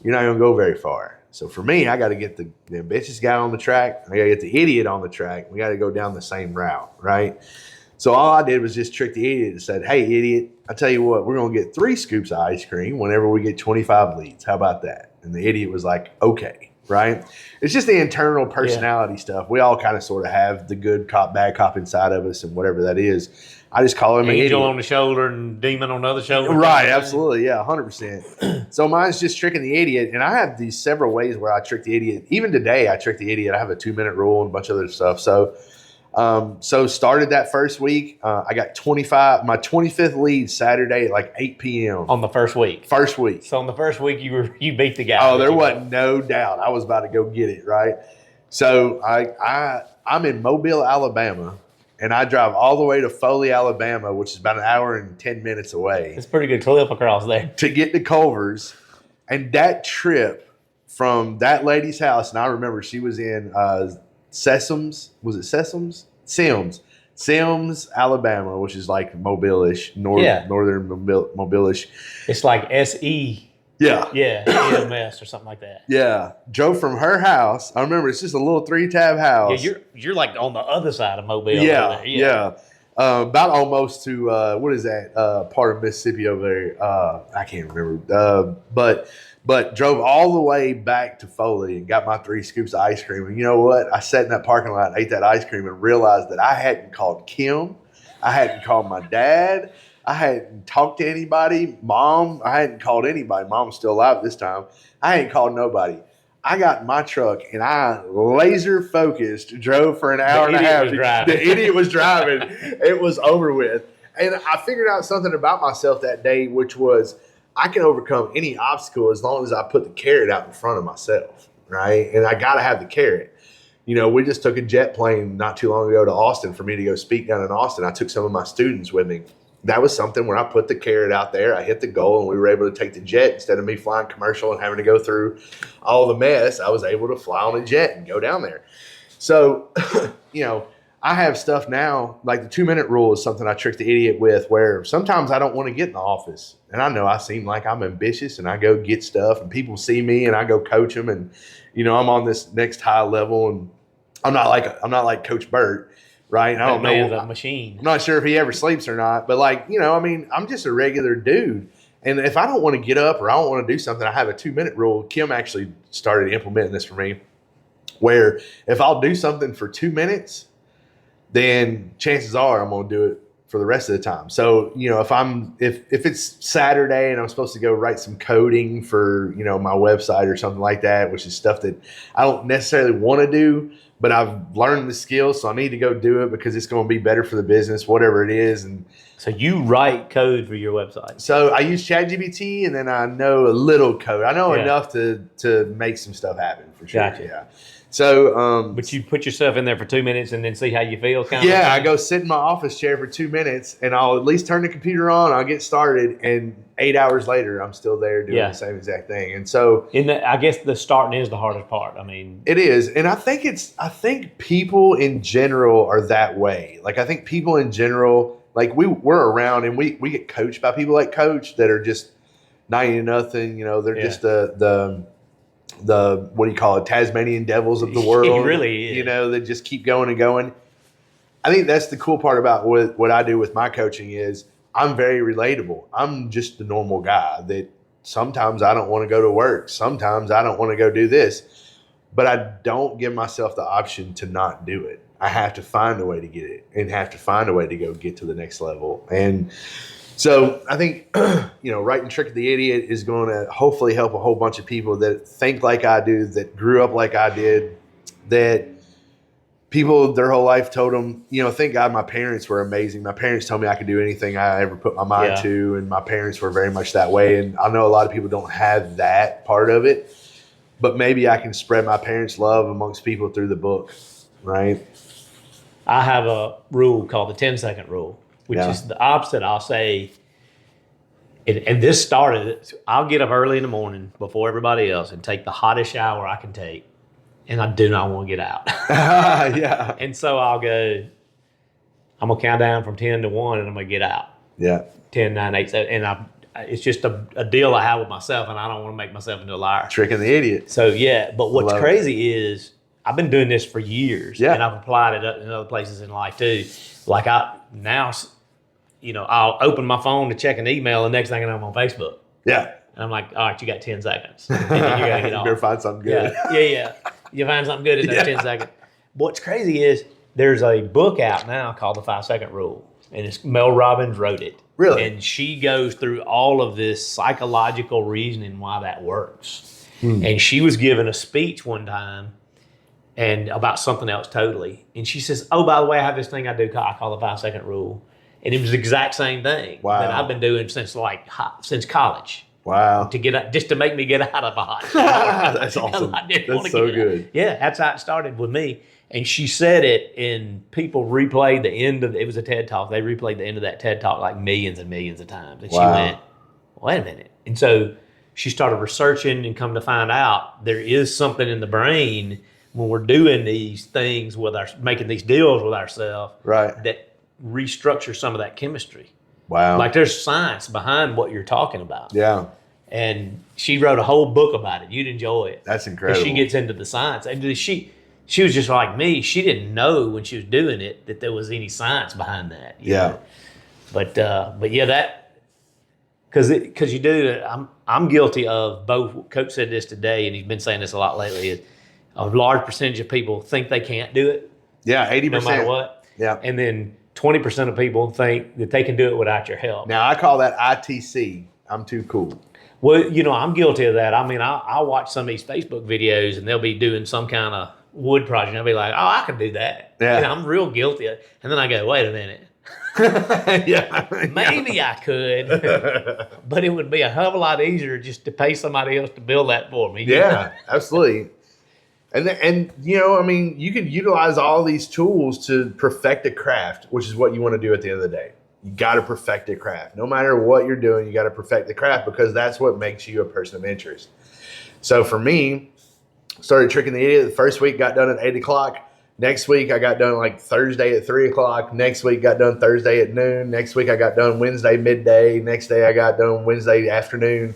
S1: you're not going to go very far. So for me, I got to get the ambitious guy on the track. I got to get the idiot on the track. We got to go down the same route, right? So all I did was just trick the idiot and said, hey, idiot, I tell you what, we're going to get 3 scoops of ice cream whenever we get 25 leads. How about that? And the idiot was like, okay, right? It's just the internal personality stuff. We all kind of sort of have the good cop, bad cop inside of us and whatever that is. I just call him an idiot.
S2: Angel on the shoulder and demon on the other shoulder.
S1: Right, absolutely. Yeah, 100%. So mine's just tricking the idiot. And I have these several ways where I trick the idiot. Even today, I trick the idiot. I have a 2-minute rule and a bunch of other stuff. So started that first week. I got 25, my 25th lead Saturday at like 8 p.m.
S2: On the first week.
S1: First week.
S2: So on the first week, you beat the guy.
S1: Oh, there wasn't no doubt. I was about to go get it, right? So I'm in Mobile, Alabama. And I drive all the way to Foley, Alabama, which is about an hour and 10 minutes away.
S2: It's a pretty good clip across there.
S1: To get to Culver's. And that trip from that lady's house, and I remember she was in Sessoms. Was it Sessoms? Sims, Alabama, which is like Mobile-ish, northern Mobile-ish.
S2: It's like S-E.
S1: Yeah.
S2: Yeah, EMS or something like that.
S1: Yeah. Drove from her house. I remember it's just a little 3-tab house.
S2: Yeah, you're like on the other side of Mobile.
S1: Yeah. About almost to, what is that part of Mississippi over there? I can't remember. But drove all the way back to Foley and got my 3 scoops of ice cream. And you know what? I sat in that parking lot and ate that ice cream and realized that I hadn't called Kim. I hadn't called my dad. I hadn't talked to anybody. Mom, I hadn't called anybody. Mom's still alive this time. I ain't called nobody. I got in my truck and I laser focused, drove for an hour and a half. The idiot was driving. It was over with. And I figured out something about myself that day, which was I can overcome any obstacle as long as I put the carrot out in front of myself, right? And I got to have the carrot. We just took a jet plane not too long ago to Austin for me to go speak down in Austin. I took some of my students with me. That was something where I put the carrot out there. I hit the goal and we were able to take the jet instead of me flying commercial and having to go through all the mess. I was able to fly on a jet and go down there. So, I have stuff now, like the 2-minute rule is something I trick the idiot with where sometimes I don't want to get in the office. And I know I seem like I'm ambitious and I go get stuff and people see me and I go coach them and, I'm on this next high level and I'm not like Coach Burt. right? And I don't know.
S2: A machine.
S1: I'm not sure if he ever sleeps or not, but like, I mean, I'm just a regular dude. And if I don't want to get up or I don't want to do something, I have a 2-minute rule. Kim actually started implementing this for me, where if I'll do something for 2 minutes, then chances are I'm going to do it for the rest of the time. So, if it's Saturday and I'm supposed to go write some coding for, my website or something like that, which is stuff that I don't necessarily want to do, but I've learned the skills, so I need to go do it because it's going to be better for the business, whatever it is. And
S2: so you write code for your website.
S1: So I use ChatGPT, and then I know a little code. I know enough to make some stuff happen for sure.
S2: Gotcha.
S1: Yeah. So,
S2: but you put yourself in there for 2 minutes and then see how you feel.
S1: I go sit in my office chair for 2 minutes, and I'll at least turn the computer on. I'll get started, and 8 hours later, I'm still there doing the same exact thing. And so,
S2: I guess the starting is the hardest part. I mean,
S1: it is, and I think people in general are that way. Like, I think people in general, like we're around, and we get coached by people like Coach that are just 90-0. They're just the what do you call it, Tasmanian devils of the world.
S2: He really is.
S1: That just keep going and going. I think that's the cool part about what I do with my coaching is I'm very relatable. I'm just a normal guy that sometimes I don't want to go to work. Sometimes I don't want to go do this, but I don't give myself the option to not do it. I have to find a way to get it and have to find a way to go get to the next level. And so I think, writing Trick of the Idiot is going to hopefully help a whole bunch of people that think like I do, that grew up like I did, that people their whole life told them, thank God my parents were amazing. My parents told me I could do anything I ever put my mind to, and my parents were very much that way. And I know a lot of people don't have that part of it, but maybe I can spread my parents' love amongst people through the book, right?
S2: I have a rule called the 10-second rule, which is the opposite. I'll say, and this started, I'll get up early in the morning before everybody else and take the hottest shower I can take, and I do not want to get out.
S1: Yeah.
S2: And so I'll go, I'm going to count down from 10 to 1, and I'm going to get out.
S1: Yeah.
S2: 10, 9, 8, 7. And it's just a deal I have with myself, and I don't want to make myself into a liar.
S1: Tricking the idiot.
S2: So, but what's crazy is I've been doing this for years, and I've applied it in other places in life too. Like I'll open my phone to check an email, and next thing I know, I'm on Facebook.
S1: Yeah.
S2: And I'm like, all right, you got 10 seconds. And then you got to get off.
S1: You better find something good.
S2: Yeah. You find something good in those 10 seconds. What's crazy is there's a book out now called The 5-Second Rule, and Mel Robbins wrote it.
S1: Really?
S2: And she goes through all of this psychological reasoning why that works. And she was giving a speech one time and about something else totally. And she says, oh, by the way, I have this thing I do I call the 5-Second Rule. And it was the exact same thing that I've been doing since college.
S1: Wow.
S2: Just to make me get out of a hot shower.
S1: That's awesome.
S2: That's
S1: so good.
S2: Yeah, that's how it started with me. And she said it, and people replayed the end of it. Was a TED Talk. They replayed the end of that TED Talk like millions and millions of times. And she went, wait a minute. And so she started researching and come to find out there is something in the brain when we're doing these things making these deals with ourselves,
S1: right,
S2: that restructure some of that chemistry.
S1: Wow.
S2: Like there's science behind what you're talking about.
S1: Yeah.
S2: And she wrote a whole book about it. You'd enjoy it.
S1: That's incredible.
S2: She gets into the science. And she was just like me. She didn't know when she was doing it that there was any science behind that. You know? But yeah, that because you do. I'm guilty of both. Coach said this today, and he's been saying this a lot lately. Is a large percentage of people think they can't do it.
S1: Yeah, 80%.
S2: No matter what.
S1: Yeah.
S2: And then 20% of people think that they can do it without your help.
S1: Now, I call that ITC. I'm too cool.
S2: Well, I'm guilty of that. I mean, I'll watch some of these Facebook videos, and they'll be doing some kind of wood project, and I'll be like, oh, I can do that.
S1: Yeah.
S2: And I'm real guilty of it. And then I go, wait a minute. Maybe I could, but it would be a hell of a lot easier just to pay somebody else to build that for me.
S1: Yeah, absolutely. And I mean, you could utilize all these tools to perfect a craft, which is what you want to do at the end of the day. You got to perfect a craft. No matter what you're doing, you got to perfect the craft because that's what makes you a person of interest. So for me, started Tricking the Idiot. The first week got done at 8 o'clock. Next week, I got done like Thursday at 3 o'clock. Next week, got done Thursday at noon. Next week, I got done Wednesday midday. Next day, I got done Wednesday afternoon.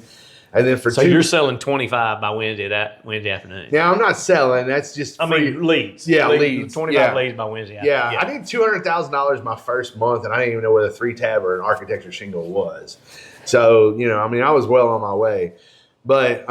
S1: And then for
S2: so you're selling 25 by Wednesday afternoon.
S1: Yeah, I'm not selling. That's just
S2: leads.
S1: Yeah, leads.
S2: 25 leads by Wednesday afternoon.
S1: Yeah, I did $200,000 my first month, and I didn't even know what a 3-tab or an architecture shingle was. So, I was well on my way. But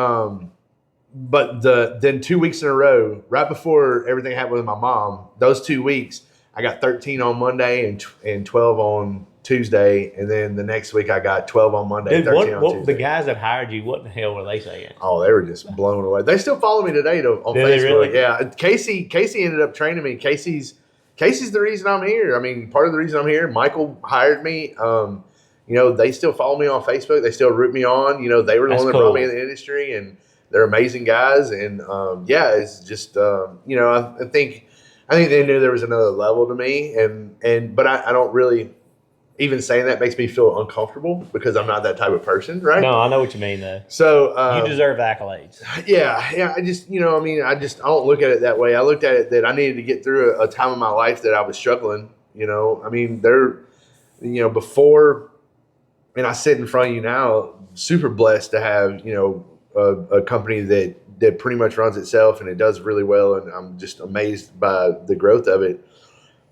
S1: then 2 weeks in a row, right before everything happened with my mom, those 2 weeks, I got 13 on Monday and 12 on Tuesday, and then the next week I got 12 on Monday.
S2: Dude,
S1: 13 on
S2: what
S1: Tuesday.
S2: the guys that hired you? What the hell were they saying?
S1: Oh, they were just blown away. They still follow me today on
S2: Did
S1: Facebook.
S2: they really?
S1: Yeah, Casey ended up training me. Casey's the reason I'm here. I mean, part of the reason I'm here. Michael hired me. They still follow me on Facebook. They still root me on. They were the one that brought me in the industry, and they're amazing guys. And it's just I think they knew there was another level to me, but I don't really, even saying that makes me feel uncomfortable because I'm not that type of person, right?
S2: No, I know what you mean though.
S1: So
S2: you deserve accolades.
S1: Yeah. I just, I don't look at it that way. I looked at it that I needed to get through a time in my life that I was struggling. Before, and I sit in front of you now, super blessed to have a company that pretty much runs itself and it does really well, and I'm just amazed by the growth of it.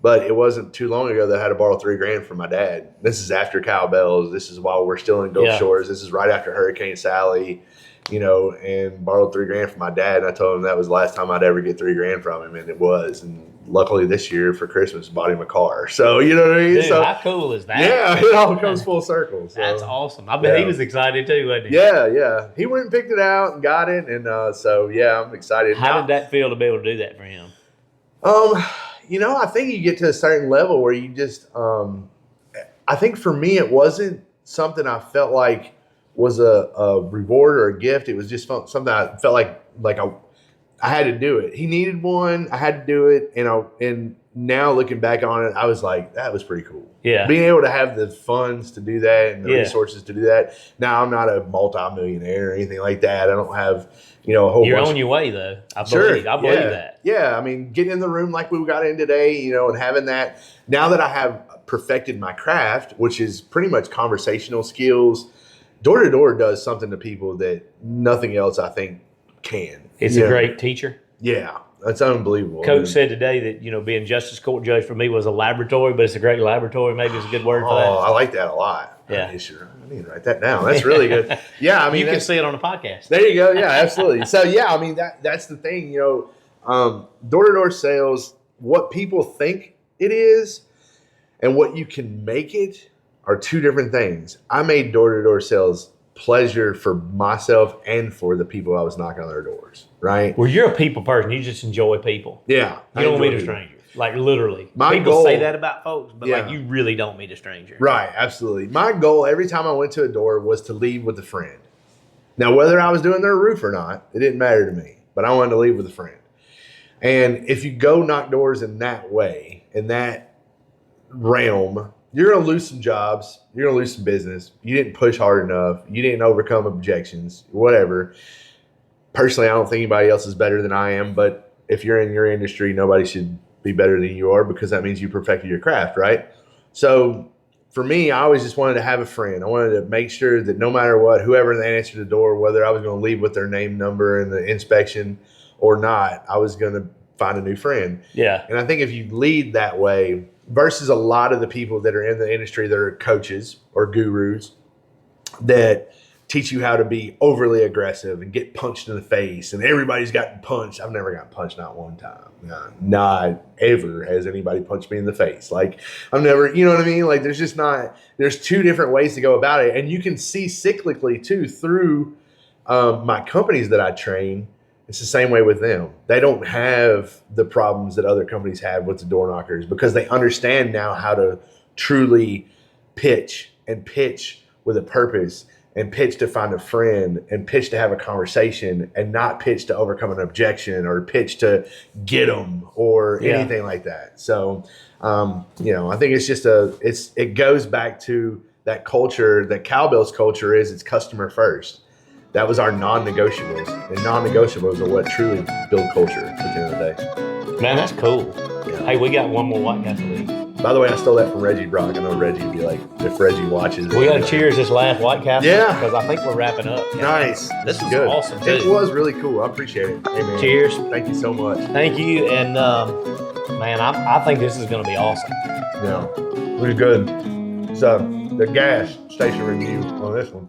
S1: But it wasn't too long ago that I had to borrow $3,000 from my dad. This is after Cowbells. This is while we're still in Gulf Shores. This is right after Hurricane Sally, and borrowed $3,000 from my dad. And I told him that was the last time I'd ever get $3,000 from him, and it was. And luckily this year for Christmas, bought him a car. So you know what I mean?
S2: Dude, how cool is that?
S1: Yeah, it all comes full circle. So.
S2: That's awesome. I bet he was excited too, wasn't he?
S1: Yeah. He went and picked it out and got it, and I'm excited.
S2: How did that feel to be able to do that for him?
S1: I think you get to a certain level where you just, I think for me, it wasn't something I felt like was a reward or a gift. It was just something I felt like I had to do it. He needed one. I had to do it. And now looking back on it, I was like, that was pretty cool.
S2: Yeah.
S1: Being able to have the funds to do that and the resources to do that. Now I'm not a multi-millionaire or anything like that. I don't have, a whole
S2: You're
S1: bunch.
S2: on your way though. I believe that.
S1: Yeah. I mean, getting in the room like we got in today, and having that, now that I have perfected my craft, which is pretty much conversational skills, door to door does something to people that nothing else I think can.
S2: It's a great teacher.
S1: Yeah. That's unbelievable.
S2: Coach said today that, being justice court judge for me was a laboratory, but it's a great laboratory. Maybe it's a good word for that.
S1: Oh, I like that a lot.
S2: Yeah.
S1: I need to write that down. That's really good. Yeah. I mean,
S2: you can see it on the podcast.
S1: There you go. Yeah, absolutely. So, I mean, that's the thing, door-to-door sales, what people think it is and what you can make it are two different things. I made door-to-door sales pleasure for myself and for the people I was knocking on their doors, right?
S2: Well, you're a people person. You just enjoy people.
S1: Yeah.
S2: You don't meet a stranger. Like literally. People say that about folks, but like you really don't meet a stranger.
S1: Right, absolutely. My goal every time I went to a door was to leave with a friend. Now, whether I was doing their roof or not, it didn't matter to me, but I wanted to leave with a friend. And if you go knock doors in that way, in that realm, you're going to lose some jobs. You're going to lose some business. You didn't push hard enough. You didn't overcome objections, whatever. Personally, I don't think anybody else is better than I am. But if you're in your industry, nobody should be better than you are because that means you perfected your craft, right? So for me, I always just wanted to have a friend. I wanted to make sure that no matter what, whoever answered the door, whether I was going to leave with their name, number, and the inspection or not, I was going to find a new friend.
S2: Yeah.
S1: And I think if you lead that way, versus a lot of the people that are in the industry that are coaches or gurus that teach you how to be overly aggressive and get punched in the face, and everybody's gotten punched. I've never gotten punched, not one time. Not ever has anybody punched me in the face. Like I've never, you know what I mean? Like there's two different ways to go about it. And you can see cyclically too through my companies that I train. It's the same way with them. They don't have the problems that other companies have with the door knockers because they understand now how to truly pitch with a purpose and pitch to find a friend and pitch to have a conversation and not pitch to overcome an objection or pitch to get them or anything like that. So, I think it's just it goes back to that culture, that Cowbell's culture is it's customer first. That was our non-negotiables, and non-negotiables are what truly build culture at the end of the day.
S2: Man, that's cool.
S1: Yeah.
S2: Hey, we got one more white guy to leave.
S1: By the way, I stole that from Reggie Brock. I know Reggie would be like, if Reggie watches it.
S2: We got to cheers this last White Castle.
S1: Yeah.
S2: Because I think we're wrapping up.
S1: Nice.
S2: This was
S1: good.
S2: awesome, too.
S1: It was really cool. I appreciate it. Hey, man.
S2: Cheers.
S1: Thank you so much.
S2: Thank you. And, man, I think this is going to be awesome.
S1: Yeah, it was good. So, the gas station review on this one.